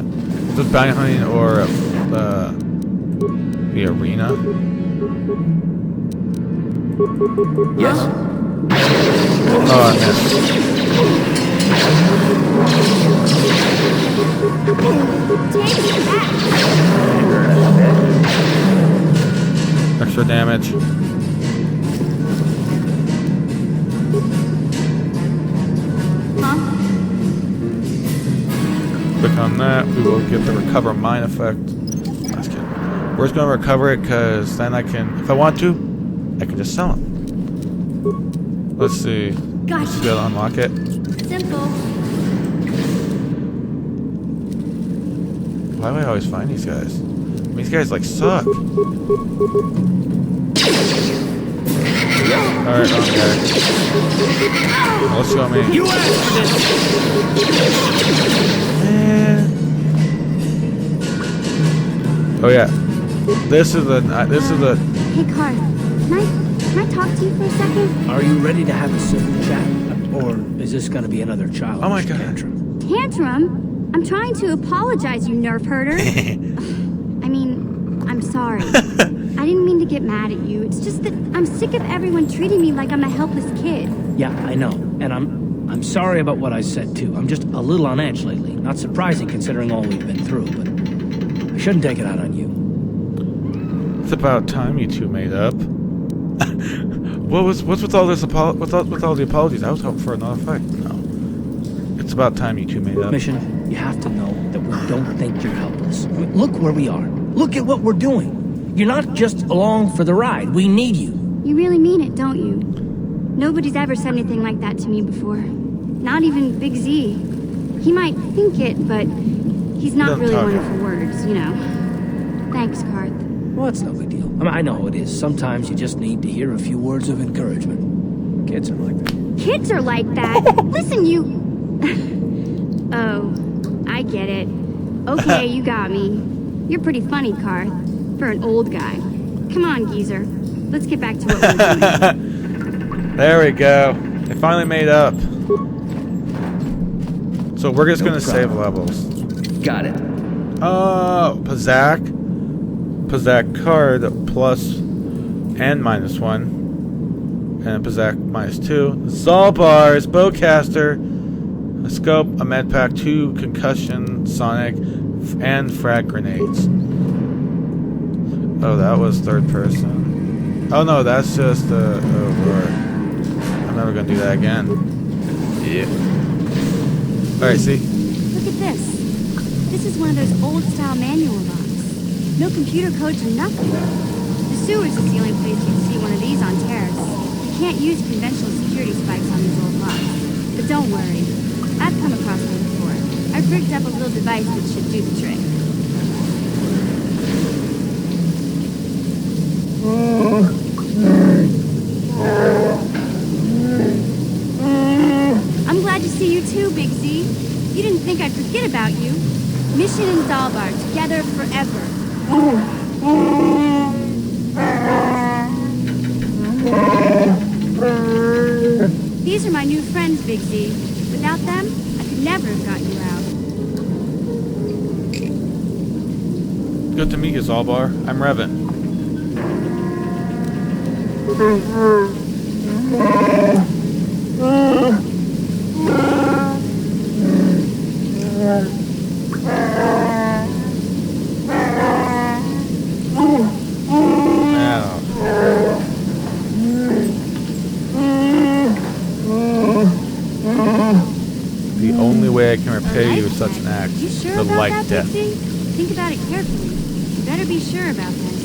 Just bounty hunting or the arena. Yes? Oh, I missed. Extra damage. Click on that. We will get the recover mine effect. Just kidding. We're just going to recover it because then I can, if I want to, I can just sell them. Let's see. Gotcha. Let's go unlock it. Simple. Why do I always find these guys? I mean, these guys like suck. Alright, okay. Well, let's show me. You asked for this! Oh yeah. This is the Hey, Carl. Can I talk to you for a second? Are you ready to have a civil chat? Or is this gonna be another child? Oh my God. Tantrum? Tantrum? I'm trying to apologize, you nerve herder. I mean, I'm sorry. I didn't mean to get mad at you. It's just that I'm sick of everyone treating me like I'm a helpless kid. Yeah, I know. And I'm sorry about what I said too. I'm just a little on edge lately. Not surprising considering all we've been through, but I shouldn't take it out on you. It's about time you two made up. What's with all this with all the apologies? I was hoping for another fight. No. It's about time you two made up. Mission, you have to know that we don't think you're helpless. I mean, look where we are. Look at what we're doing. You're not just along for the ride. We need you. You really mean it, don't you? Nobody's ever said anything like that to me before. Not even Big Z. He might think it, but he's not really one for words, you know. Thanks, Karth. Well, it's no big deal. I mean, I know it is. Sometimes you just need to hear a few words of encouragement. Kids are like that. Kids are like that? Listen, you... Oh, I get it. Okay, you got me. You're pretty funny, Karth. For an old guy. Come on, geezer. Let's get back to what we're doing. There we go. They finally made up. So we're just gonna save levels. Got it. Oh, Pazak card plus and -1. And Pazak -2. Zalbar's bowcaster. A scope, a med pack, 2 concussion, sonic, and frag grenades. Oh, that was third person. Oh no, that's just oh lord. I'm never gonna do that again. Yeah. Alright, see? Look at this. This is one of those old-style manual locks. No computer codes or nothing. The sewers is the only place you'd see one of these on Terrace. You can't use conventional security spikes on these old locks. But don't worry. I've come across them before. I've rigged up a little device that should do the trick. I'm glad to see you too, Big Z. You didn't think I'd forget about you. Mission and Zalbar, together forever. These are my new friends, Big Z. Without them, I could never have got you out. Good to meet you, Zalbar. I'm Revan. The only way I can repay you with such an act You is sure the about light that, death. Pixie? Think about it carefully. You better be sure about this.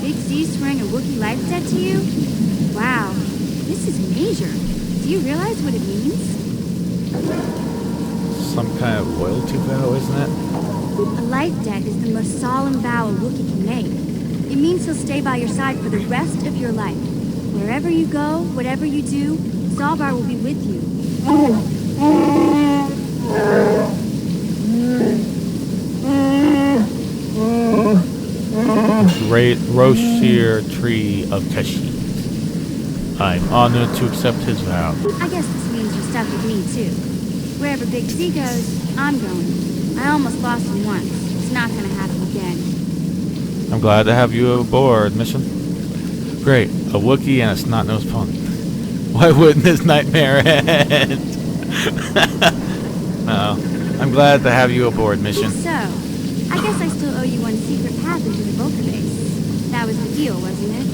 Big Z swearing a Wookiee life debt to you? Wow, this is major. Do you realize what it means? Some kind of loyalty vow, isn't it? A life debt is the most solemn vow a Wookiee can make. It means he'll stay by your side for the rest of your life. Wherever you go, whatever you do, Zalbar will be with you. Great Roshir Tree of Kashyyyk. I'm honored to accept his vow. I guess this means you're stuck with me, too. Wherever Big Z goes, I'm going. I almost lost him once. It's not gonna happen again. I'm glad to have you aboard, mission. Great, a Wookiee and a snot-nosed pony. Why wouldn't this nightmare end? No, I'm glad to have you aboard, mission. So, I guess I still owe you one secret path into the Vulcan base. That was the deal, wasn't it?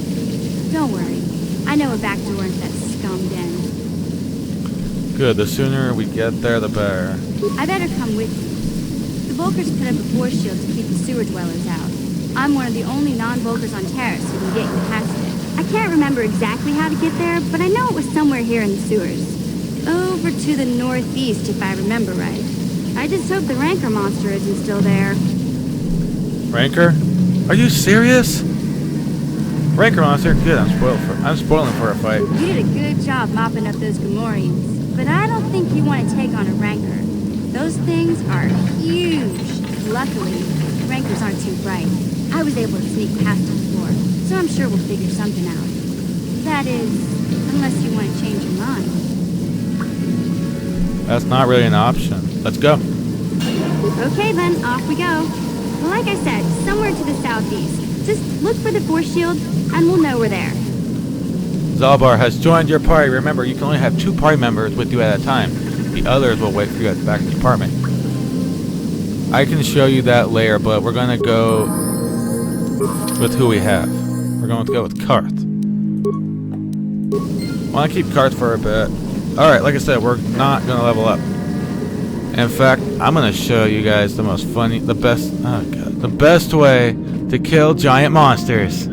Don't worry. I know a back door into that scum den. Good, the sooner we get there, the better. I better come with you. The Vulkars put up a force shield to keep the sewer dwellers out. I'm one of the only non-Vulkars on Terrace who can get you past it. I can't remember exactly how to get there, but I know it was somewhere here in the sewers. Over to the northeast, if I remember right. I just hope the Rancor monster isn't still there. Rancor? Are you serious? Rancor monster? Good, I'm spoiling for a fight. You did a good job mopping up those Gamorreans, but I don't think you want to take on a Rancor. Those things are huge. Luckily, Rancors aren't too bright. I was able to sneak past them before, so I'm sure we'll figure something out. That is, unless you want to change your mind. That's not really an option. Let's go. Okay then, off we go. Well, like I said, somewhere to the southeast. Just look for the force shield, and we'll know we're there. Zalbar has joined your party. Remember, you can only have 2 party members with you at a time. The others will wait for you at the back of the apartment. I can show you that later, but we're going to go with who we have. We're going to go with Karth. Want to keep Karth for a bit. Alright, like I said, we're not going to level up. In fact, I'm going to show you guys the best way to kill giant monsters.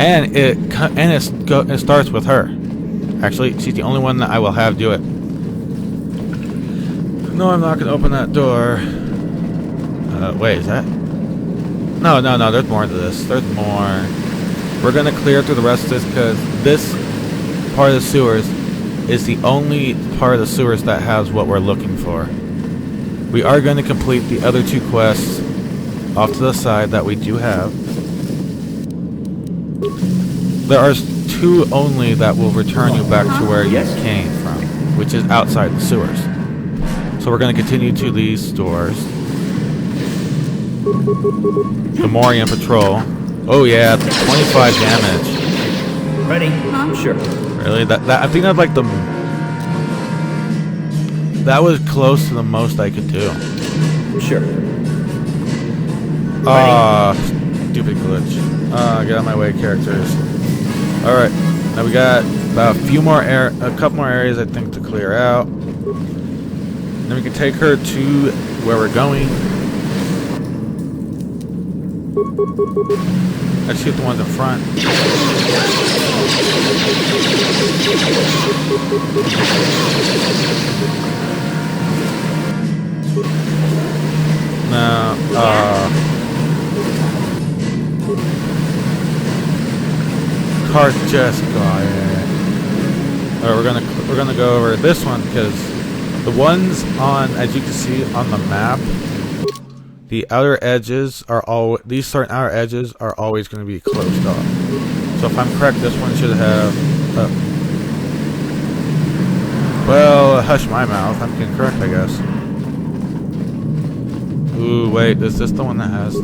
And it starts with her. Actually, she's the only one that I will have do it. No, I'm not going to open that door. Wait, is that? No, there's more to this. There's more. We're going to clear through the rest of this because this part of the sewers is the only part of the sewers that has what we're looking for. We are going to complete the other 2 quests off to the side that we do have. There are 2 only that will return you back to where you came from, which is outside the sewers. So we're going to continue to these stores. Gamorrean patrol. Oh yeah, 25 damage. Ready? Sure. Really? That I think that's like that was close to the most I could do. Sure. Stupid glitch. Get out of my way, characters. Alright, now we got about a couple more areas I think to clear out. Then we can take her to where we're going. Let's shoot the ones in front. No, Karth just got it. Alright, we're gonna go over this one because the ones on, as you can see on the map, the outer edges are these certain outer edges are always going to be closed off. So if I'm correct, this one should have. Well, hush my mouth. I'm incorrect, I guess. Ooh, wait, is this the one that has the...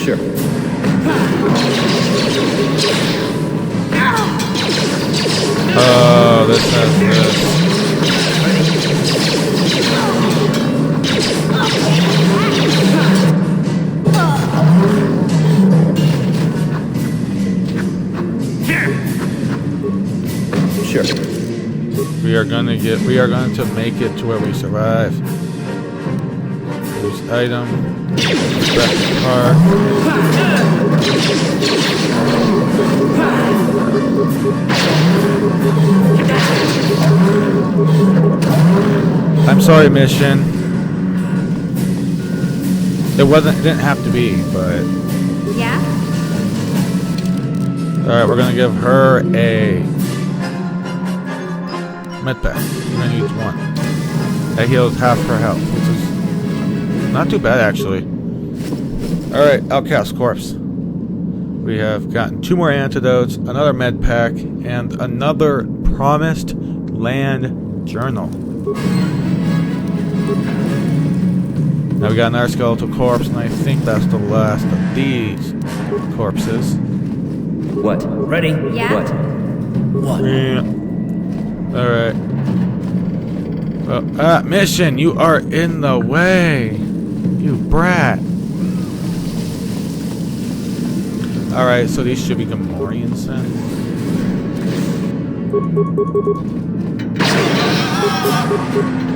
Sure. Oh, this has this. Sure. We are going to make it to where we survive. Use item. Back to car. I'm sorry, mission. Didn't have to be, but... Yeah? Alright, we're gonna give her a... med pack. We're gonna use one. That heals half her health, which is... not too bad, actually. Alright, Outcast Corpse. We have gotten 2 more antidotes, another med pack, and another promised land journal. Now we got another skeletal corpse, and I think that's the last of these corpses. What? Ready? Yeah? What? Yeah. Alright. Well, mission, you are in the way. You brat. Alright, so these should be Gamorreans then.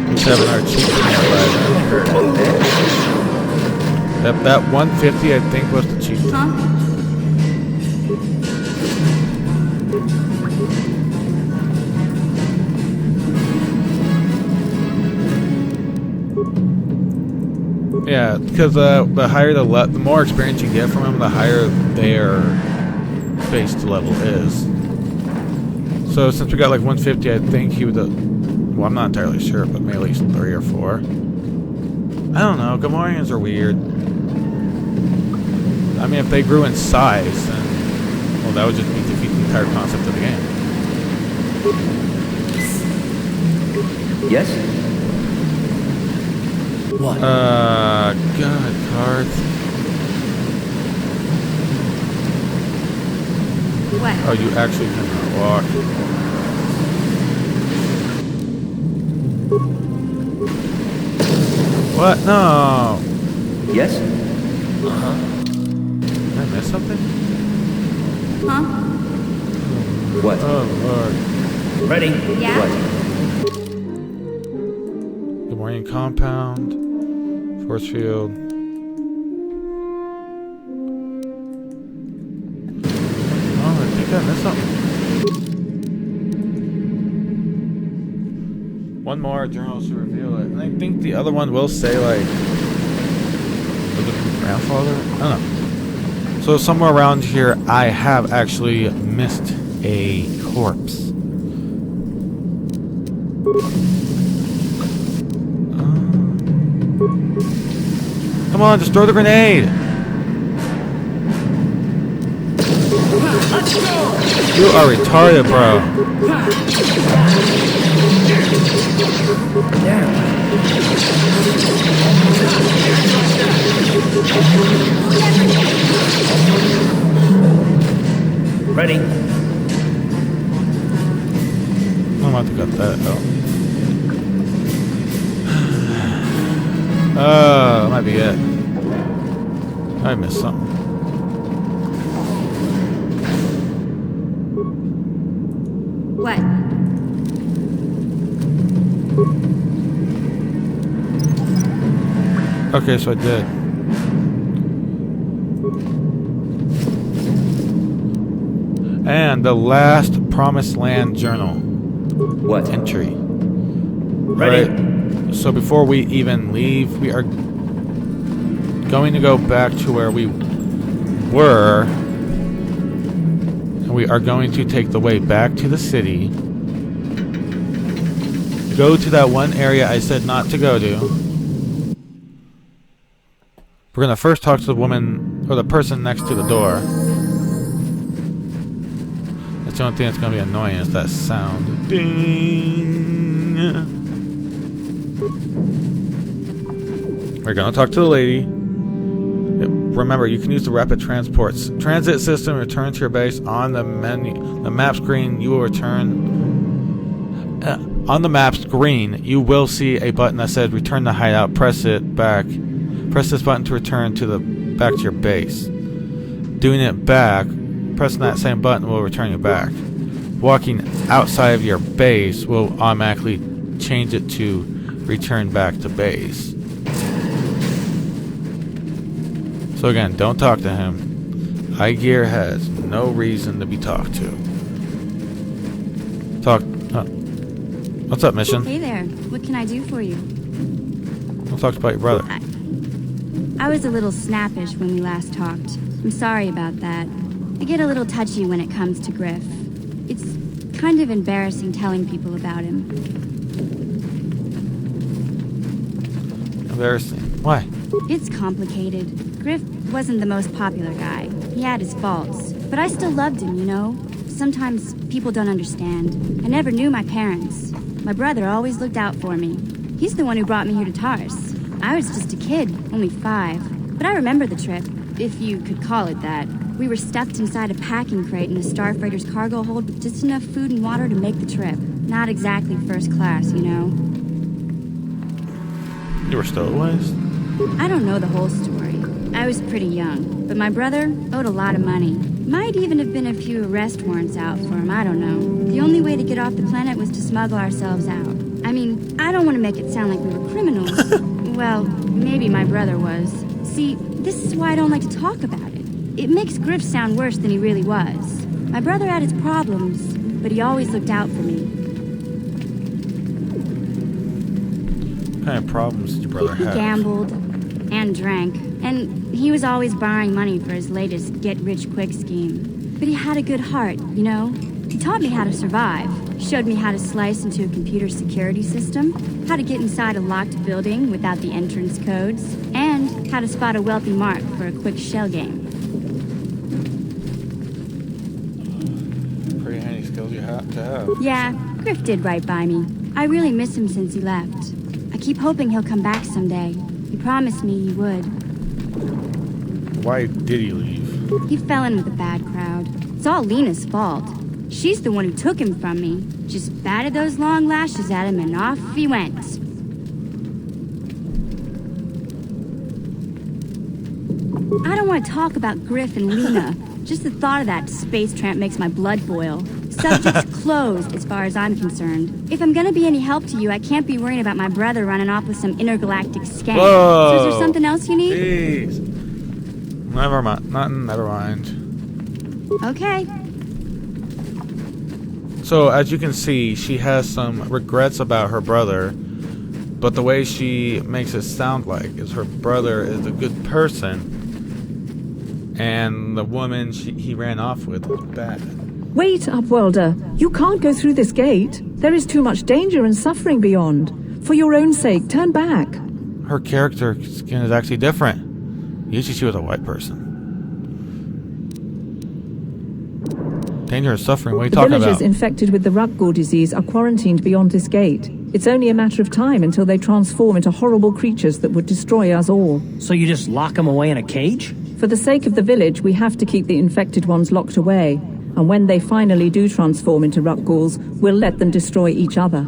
Let's have our chief that 150 I think was the chief. Huh? Yeah, because the higher the more experience you get from them, the higher their base level is. So since we got like 150, I think he would. Well, I'm not entirely sure, but maybe at least 3 or 4. I don't know. Gamorreans are weird. I mean, if they grew in size, then well, that would just defeat the entire concept of the game. Yes? What? God, cards. What? Oh, you actually cannot walk. What? No. Yes? Uh-huh. Did I miss something? Huh? What? Oh, Lord. Ready? Yeah? What? Gamorrean compound. Force field. Oh, I think I missed something. One more journal to reveal it. And I think the other one will say, like, was it my grandfather? I don't know. So somewhere around here, I have actually missed a corpse. Come on, just throw the grenade! You are retarded, bro. Ready? I'm about to cut that out. That might be it. I missed something. What? Okay, so I did. And the last Promised Land journal What? entry. Ready? Right. So before we even leave, we are going to go back to where we were. And we are going to take the way back to the city. Go to that one area I said not to go to. We're going to first talk to the woman, or the person next to the door. That's the only thing that's gonna be annoying is that sound. Ding. We're gonna talk to the lady. Remember, you can use the rapid transit system. Return to your base on the menu, the map screen. You will return on the map screen. You will see a button that says "Return to hideout." Press it back. Press this button to return to back to your base. Doing it back, pressing that same button will return you back. Walking outside of your base will automatically change it to return back to base. So again, don't talk to him. High Gear has no reason to be talked to. What's up, Mission? Hey there. What can I do for you? We'll talk about your brother. I was a little snappish when we last talked. I'm sorry about that. I get a little touchy when it comes to Griff. It's kind of embarrassing telling people about him. Embarrassing? Why? It's complicated. Griff wasn't the most popular guy. He had his faults. But I still loved him, you know? Sometimes people don't understand. I never knew my parents. My brother always looked out for me. He's the one who brought me here to Tars. I was just a kid, only 5. But I remember the trip, if you could call it that. We were stuffed inside a packing crate in a starfreighter's cargo hold with just enough food and water to make the trip. Not exactly first class, you know? You were stowaways? I don't know the whole story. I was pretty young, but my brother owed a lot of money. Might even have been a few arrest warrants out for him, I don't know. The only way to get off the planet was to smuggle ourselves out. I mean, I don't want to make it sound like we were criminals. Well, maybe my brother was. See, this is why I don't like to talk about it. It makes Griff sound worse than he really was. My brother had his problems, but he always looked out for me. What kind of problems did your brother have? He gambled and drank, and he was always borrowing money for his latest get-rich-quick scheme. But he had a good heart, you know? He taught me how to survive, showed me how to slice into a computer security system, how to get inside a locked building without the entrance codes, and how to spot a wealthy mark for a quick shell game. Pretty handy skills you have to have. Yeah, Griff did right by me. I really miss him since he left. I keep hoping he'll come back someday. He promised me he would. Why did he leave? He fell in with a bad crowd. It's all Lena's fault. She's the one who took him from me. Just batted those long lashes at him and off he went. I don't want to talk about Griff and Lena. Just the thought of that space tramp makes my blood boil. Subject's closed as far as I'm concerned. If I'm gonna be any help to you, I can't be worrying about my brother running off with some intergalactic skank. Whoa. So is there something else you need? Jeez. Never mind. Never mind. Okay. So, as you can see, she has some regrets about her brother, but the way she makes it sound like is her brother is a good person, and the woman he ran off with was bad. Wait, Upworlder. You can't go through this gate. There is too much danger and suffering beyond. For your own sake, turn back. Her character skin is actually different. Usually she was a white person. Danger and suffering, what are you talking about? The villagers infected with the Rutgall disease are quarantined beyond this gate. It's only a matter of time until they transform into horrible creatures that would destroy us all. So you just lock them away in a cage? For the sake of the village, we have to keep the infected ones locked away. And when they finally do transform into Rutgalls, we'll let them destroy each other.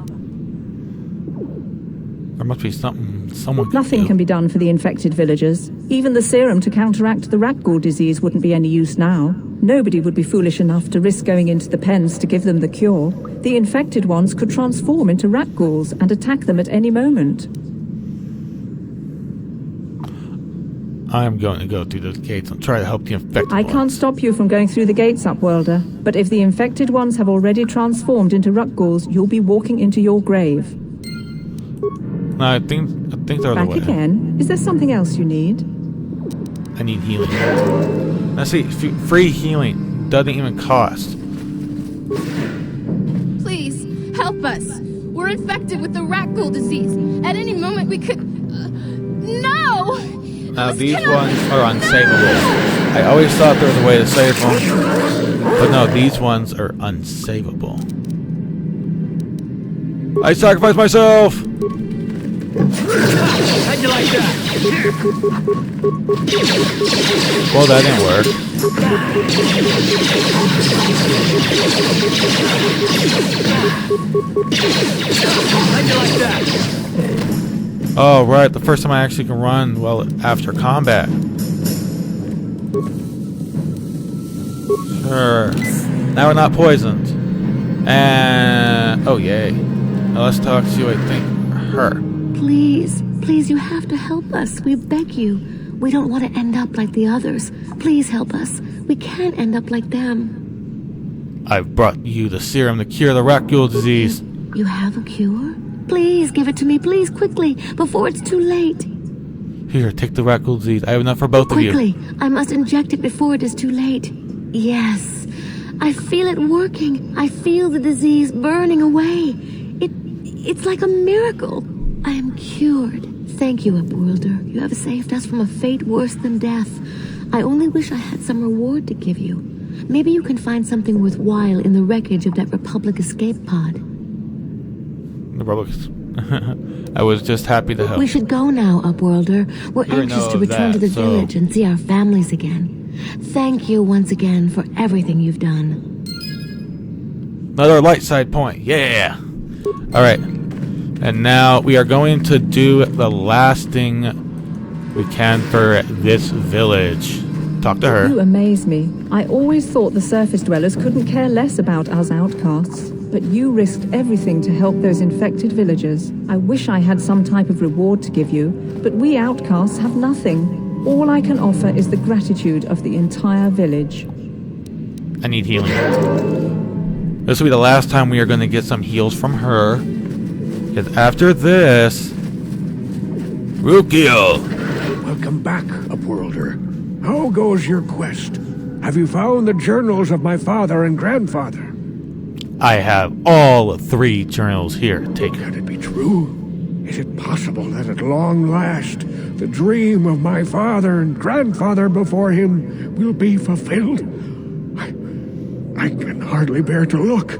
There must be someone Nothing can be done for the infected villagers. Even the serum to counteract the Rutgall disease wouldn't be any use now. Nobody would be foolish enough to risk going into the pens to give them the cure. The infected ones could transform into Rutgalls and attack them at any moment. I'm going to go through those gates and try to help the infected I ones. can't stop you from going through the gates, Upworlder. But if the infected ones have already transformed into Rutgalls, you'll be walking into your grave. No, I think they're Back the way. again? Is there something else you need? I need healing. Let's see, free healing doesn't even cost. Please, help us. We're infected with the Rutgall disease. At any moment we could... no! Now these ones are unsavable. I always thought there was a way to save them. But no, these ones are unsavable. I sacrificed myself! How'd you like that? Well, that didn't work. How'd you like that? Oh, right. The first time I actually can run, well, after combat. Sure. Now we're not poisoned. And... oh, yay. Now let's talk to, I think, her. Please, please, you have to help us. We beg you. We don't want to end up like the others. Please help us. We can't end up like them. I've brought you the serum to cure the Raccoon disease. You have a cure? Please give it to me, please, quickly, before it's too late. Here, take the Raccoon disease. I have enough for both of you. Quickly, I must inject it before it is too late. Yes, I feel it working. I feel the disease burning away. It's like a miracle. I am cured. Thank you, Upworlder. You have saved us from a fate worse than death. I only wish I had some reward to give you. Maybe you can find something worthwhile in the wreckage of that Republic escape pod. The Republic. I was just happy to help. We should go now, Upworlder. We're anxious to return to the village and see our families again. Thank you once again for everything you've done. Another light side point. Yeah. Alright. And now we are going to do the last thing we can for this village. Talk to her. You amaze me. I always thought the surface dwellers couldn't care less about us outcasts. But you risked everything to help those infected villagers. I wish I had some type of reward to give you, but we outcasts have nothing. All I can offer is the gratitude of the entire village. I need healing. This will be the last time we are going to get some heals from her. Because after this... Rukio! Welcome back, Upworlder. How goes your quest? Have you found the journals of my father and grandfather? I have all 3 journals here. Take Can it be true? Is it possible that at long last, the dream of my father and grandfather before him will be fulfilled? I can hardly bear to look.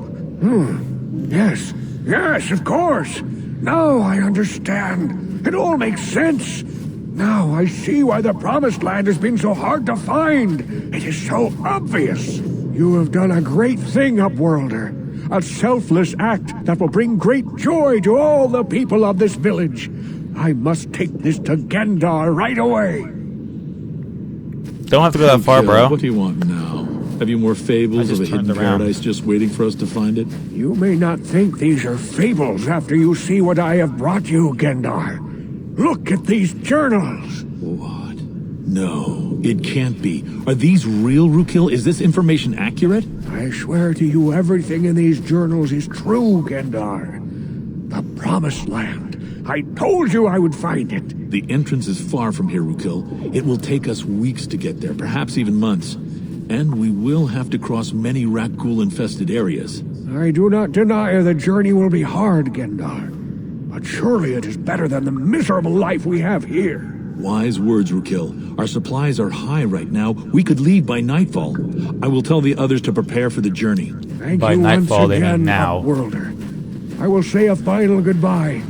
Yes, of course. Now I understand. It all makes sense. Now I see why the Promised Land has been so hard to find. It is so obvious. You have done a great thing, Upworlder. A selfless act that will bring great joy to all the people of this village. I must take this to Gendar right away. Don't have to go that far, bro. What do you want now? Have you more fables of a hidden paradise just waiting for us to find it? You may not think these are fables after you see what I have brought you, Gendar. Look at these journals. What? No, it can't be. Are these real, Rukil? Is this information accurate? I swear to you, everything in these journals is true, Gendar. The Promised Land. I told you I would find it. The entrance is far from here, Rukil. It will take us weeks to get there, perhaps even months. And we will have to cross many Rakghoul-infested areas. I do not deny the journey will be hard, Gendar. But surely it is better than the miserable life we have here. Wise words, Rukil. Our supplies are high right now. We could leave by nightfall. I will tell the others to prepare for the journey. Thank by you nightfall, once again, they mean now. Upworlder. I will say a final goodbye.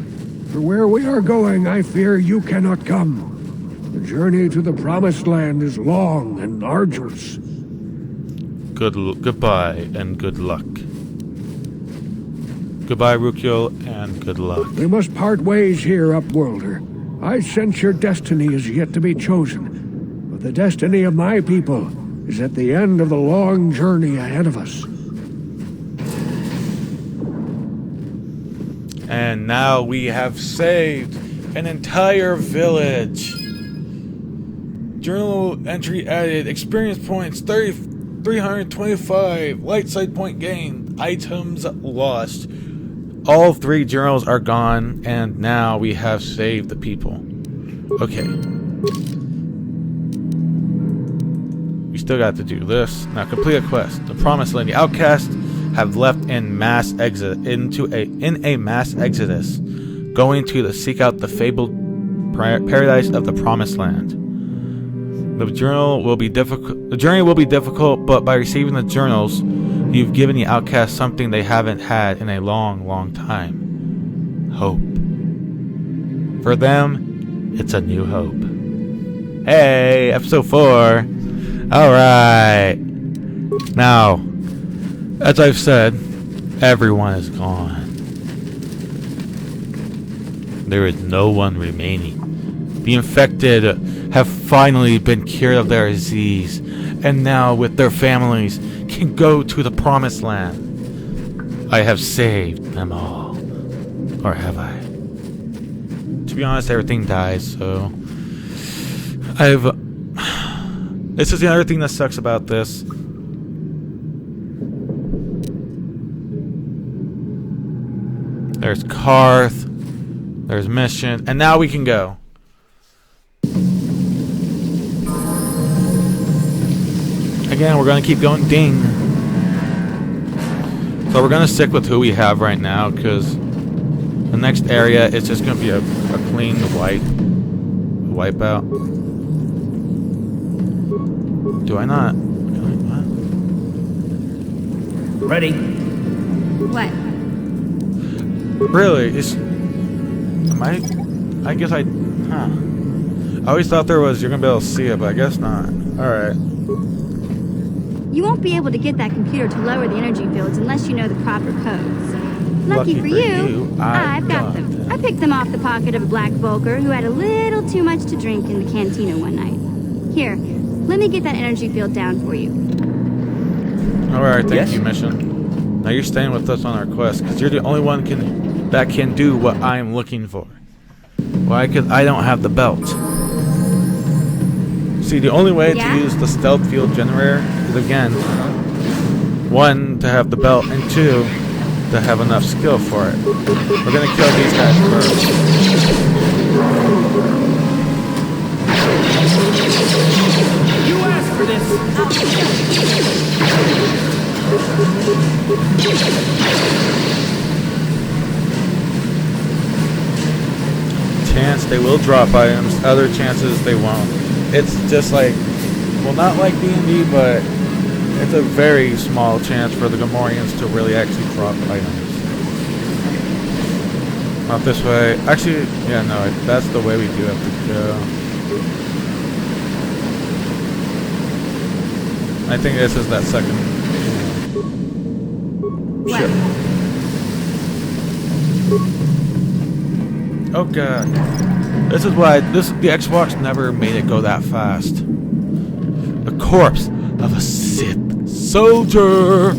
For where we are going, I fear you cannot come. The journey to the Promised Land is long and arduous. Goodbye and good luck. Goodbye, Rukio, and good luck. We must part ways here, Upworlder. I sense your destiny is yet to be chosen, but the destiny of my people is at the end of the long journey ahead of us. And now we have saved an entire village. Journal entry added. Experience points 325. Light side point gained. Items lost. All 3 journals are gone, and now we have saved the people. Okay. We still got to do this. Now complete a quest. The Promised Land. The outcasts have left in mass exodus, going to seek out the fabled paradise of the Promised Land. The journey will be difficult, but by receiving the journals, you've given the outcast something they haven't had in a long, long time. Hope. For them, it's a new hope. Hey, episode 4. Alright. Now, as I've said, everyone is gone. There is no one remaining. The infected have finally been cured of their disease, and now with their families can go to the promised land. I have saved them all. Or have I? To be honest, everything dies, so this is the other thing that sucks about this. There's Karth, there's mission, and now we can go. Again, we're going to keep going. Ding. So we're going to stick with who we have right now, because the next area is just going to be a clean wipeout. Do I not? What? Ready? What? Really? I guess I always thought there was, you're going to be able to see it, but I guess not. Alright. You won't be able to get that computer to lower the energy fields unless you know the proper codes. Lucky for you, I've got them. I picked them off the pocket of a black Volker who had a little too much to drink in the cantina one night. Here, let me get that energy field down for you. Alright, thank you, mission. Now you're staying with us on our quest, because you're the only one that can do what I'm looking for. Why? Because I don't have the belt. See, the only way to use the stealth field generator is, again, 1, to have the belt, and 2, to have enough skill for it. We're going to kill these guys first. You asked for this. Chance they will drop items, other chances they won't. It's just like, well, not like D&D, but it's a very small chance for the Gamorreans to really actually drop items. Not this way. Actually, yeah, no, that's the way we do have to go. I think this is that second. Sure. Oh god. This is why the Xbox never made it go that fast. The corpse of a Sith soldier.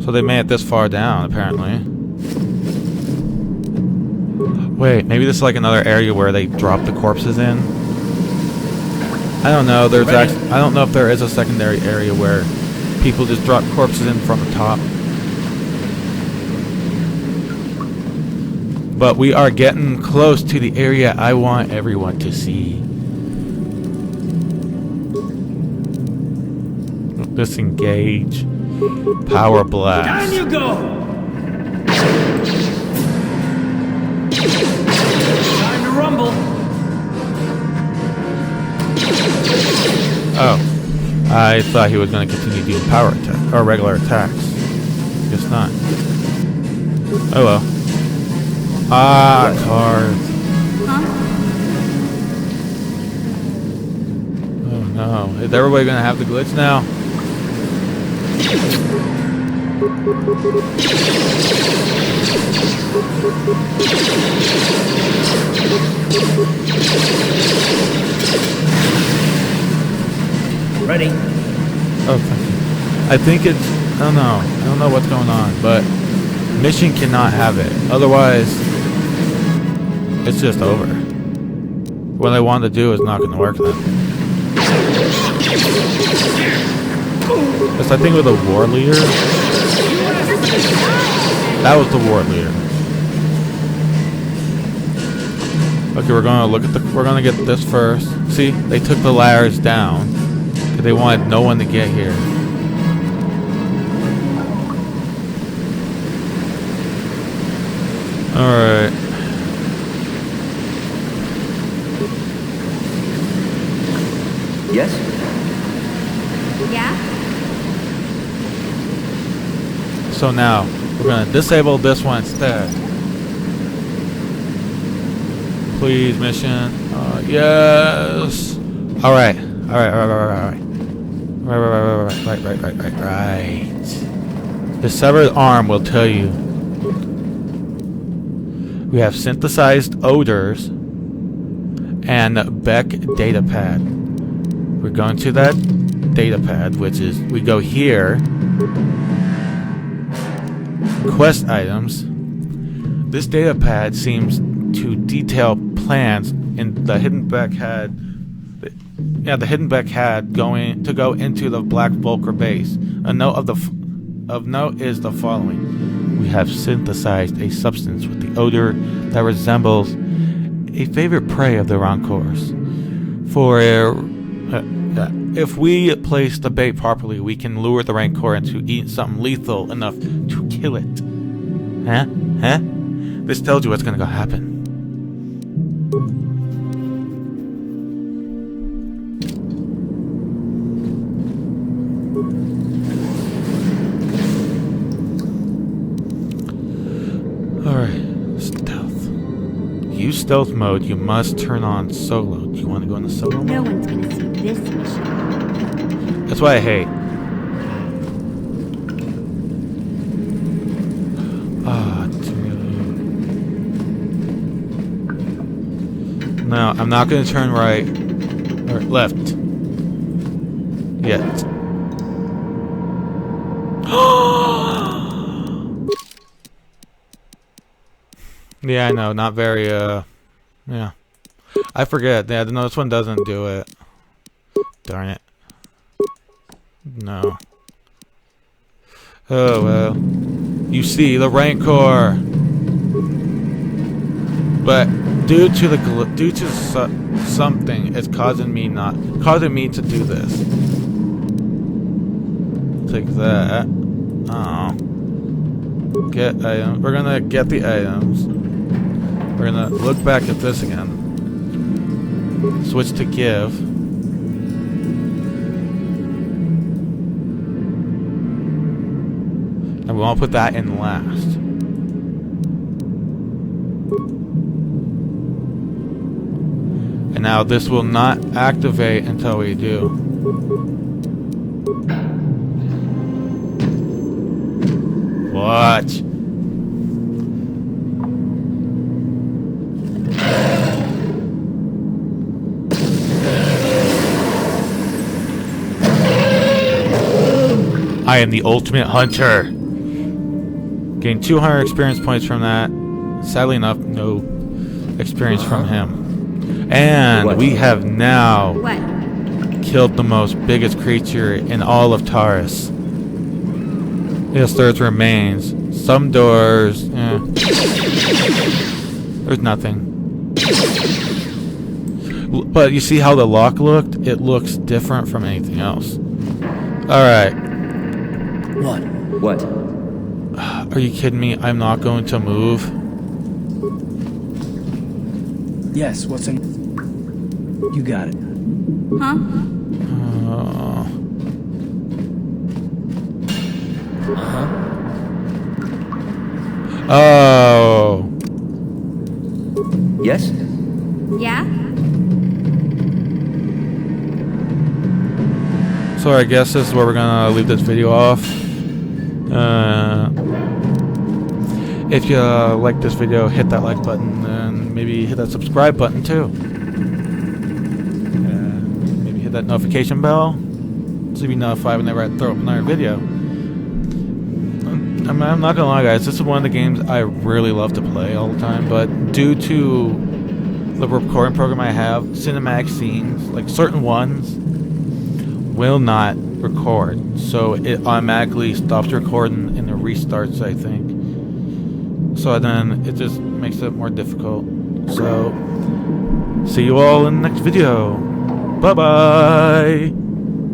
So they made it this far down, apparently. Wait, maybe this is like another area where they drop the corpses in. I don't know. I don't know if there is a secondary area where people just drop corpses in from the top. But we are getting close to the area I want everyone to see. Disengage. Power blast. Down you go! Time to rumble. Oh. I thought he was going to continue doing power attack or regular attacks. Guess not. Oh well. Ah, cards. Huh? Oh no. Is everybody gonna have the glitch now? Ready? Oh, thank you. I think it's, I don't know. I don't know what's going on, but mission cannot have it. Otherwise, it's just over. What I wanted to do is not going to work then. Because I think with the war leader, that was the war leader. Okay, we're gonna look at we're gonna get this first. See, they took the ladders down because they wanted no one to get here. All right. So now, we're going to disable this one instead. Please, mission. Yes. Alright. Right. The severed arm will tell you. We have synthesized odors and Beck datapad. We're going to that datapad, which is, we go here. Quest items. This datapad seems to detail plans in the Hidden Beck had. The Hidden Beck had going to go into the Black Vulcar base. A note of note is the following: we have synthesized a substance with the odor that resembles a favorite prey of the Rancors. If we place the bait properly, we can lure the Rancor into eating something lethal enough to kill it. Huh? This tells you what's gonna go happen. Alright, stealth. Use stealth mode, you must turn on solo. Do you want to go into solo mode? No one's gonna see this mission. That's what I hate. No, I'm not going to turn right or left yet. Yeah, I know, not very, yeah. I forget. Yeah, no, this one doesn't do it. Darn it. No. Oh, well. You see, the Rancor. But due to something, it's causing me to do this. Take that. Oh. Get items. We're gonna get the items. We're gonna look back at this again. Switch to give. And we won't put that in last. And now this will not activate until we do. Watch. I am the ultimate hunter. Gain 200 experience points from that. Sadly enough, no experience from him. And we have now killed the biggest creature in all of Taurus. Yes, there's remains. Some doors. There's nothing. But you see how the lock looked? It looks different from anything else. Alright. What? Are you kidding me? I'm not going to move. Yes, what's in... You got it. Huh? Oh. Yes? Yeah? So I guess this is where we're gonna leave this video off. If you like this video, hit that like button and maybe hit that subscribe button too. Maybe hit that notification bell so you be notified whenever I throw up another video. I'm not gonna lie, guys, this is one of the games I really love to play all the time, but due to the recording program I have, cinematic scenes, like certain ones, will not record. So it automatically stops recording and it restarts, I think. So then it just makes it more difficult. So, see you all in the next video. Bye-bye!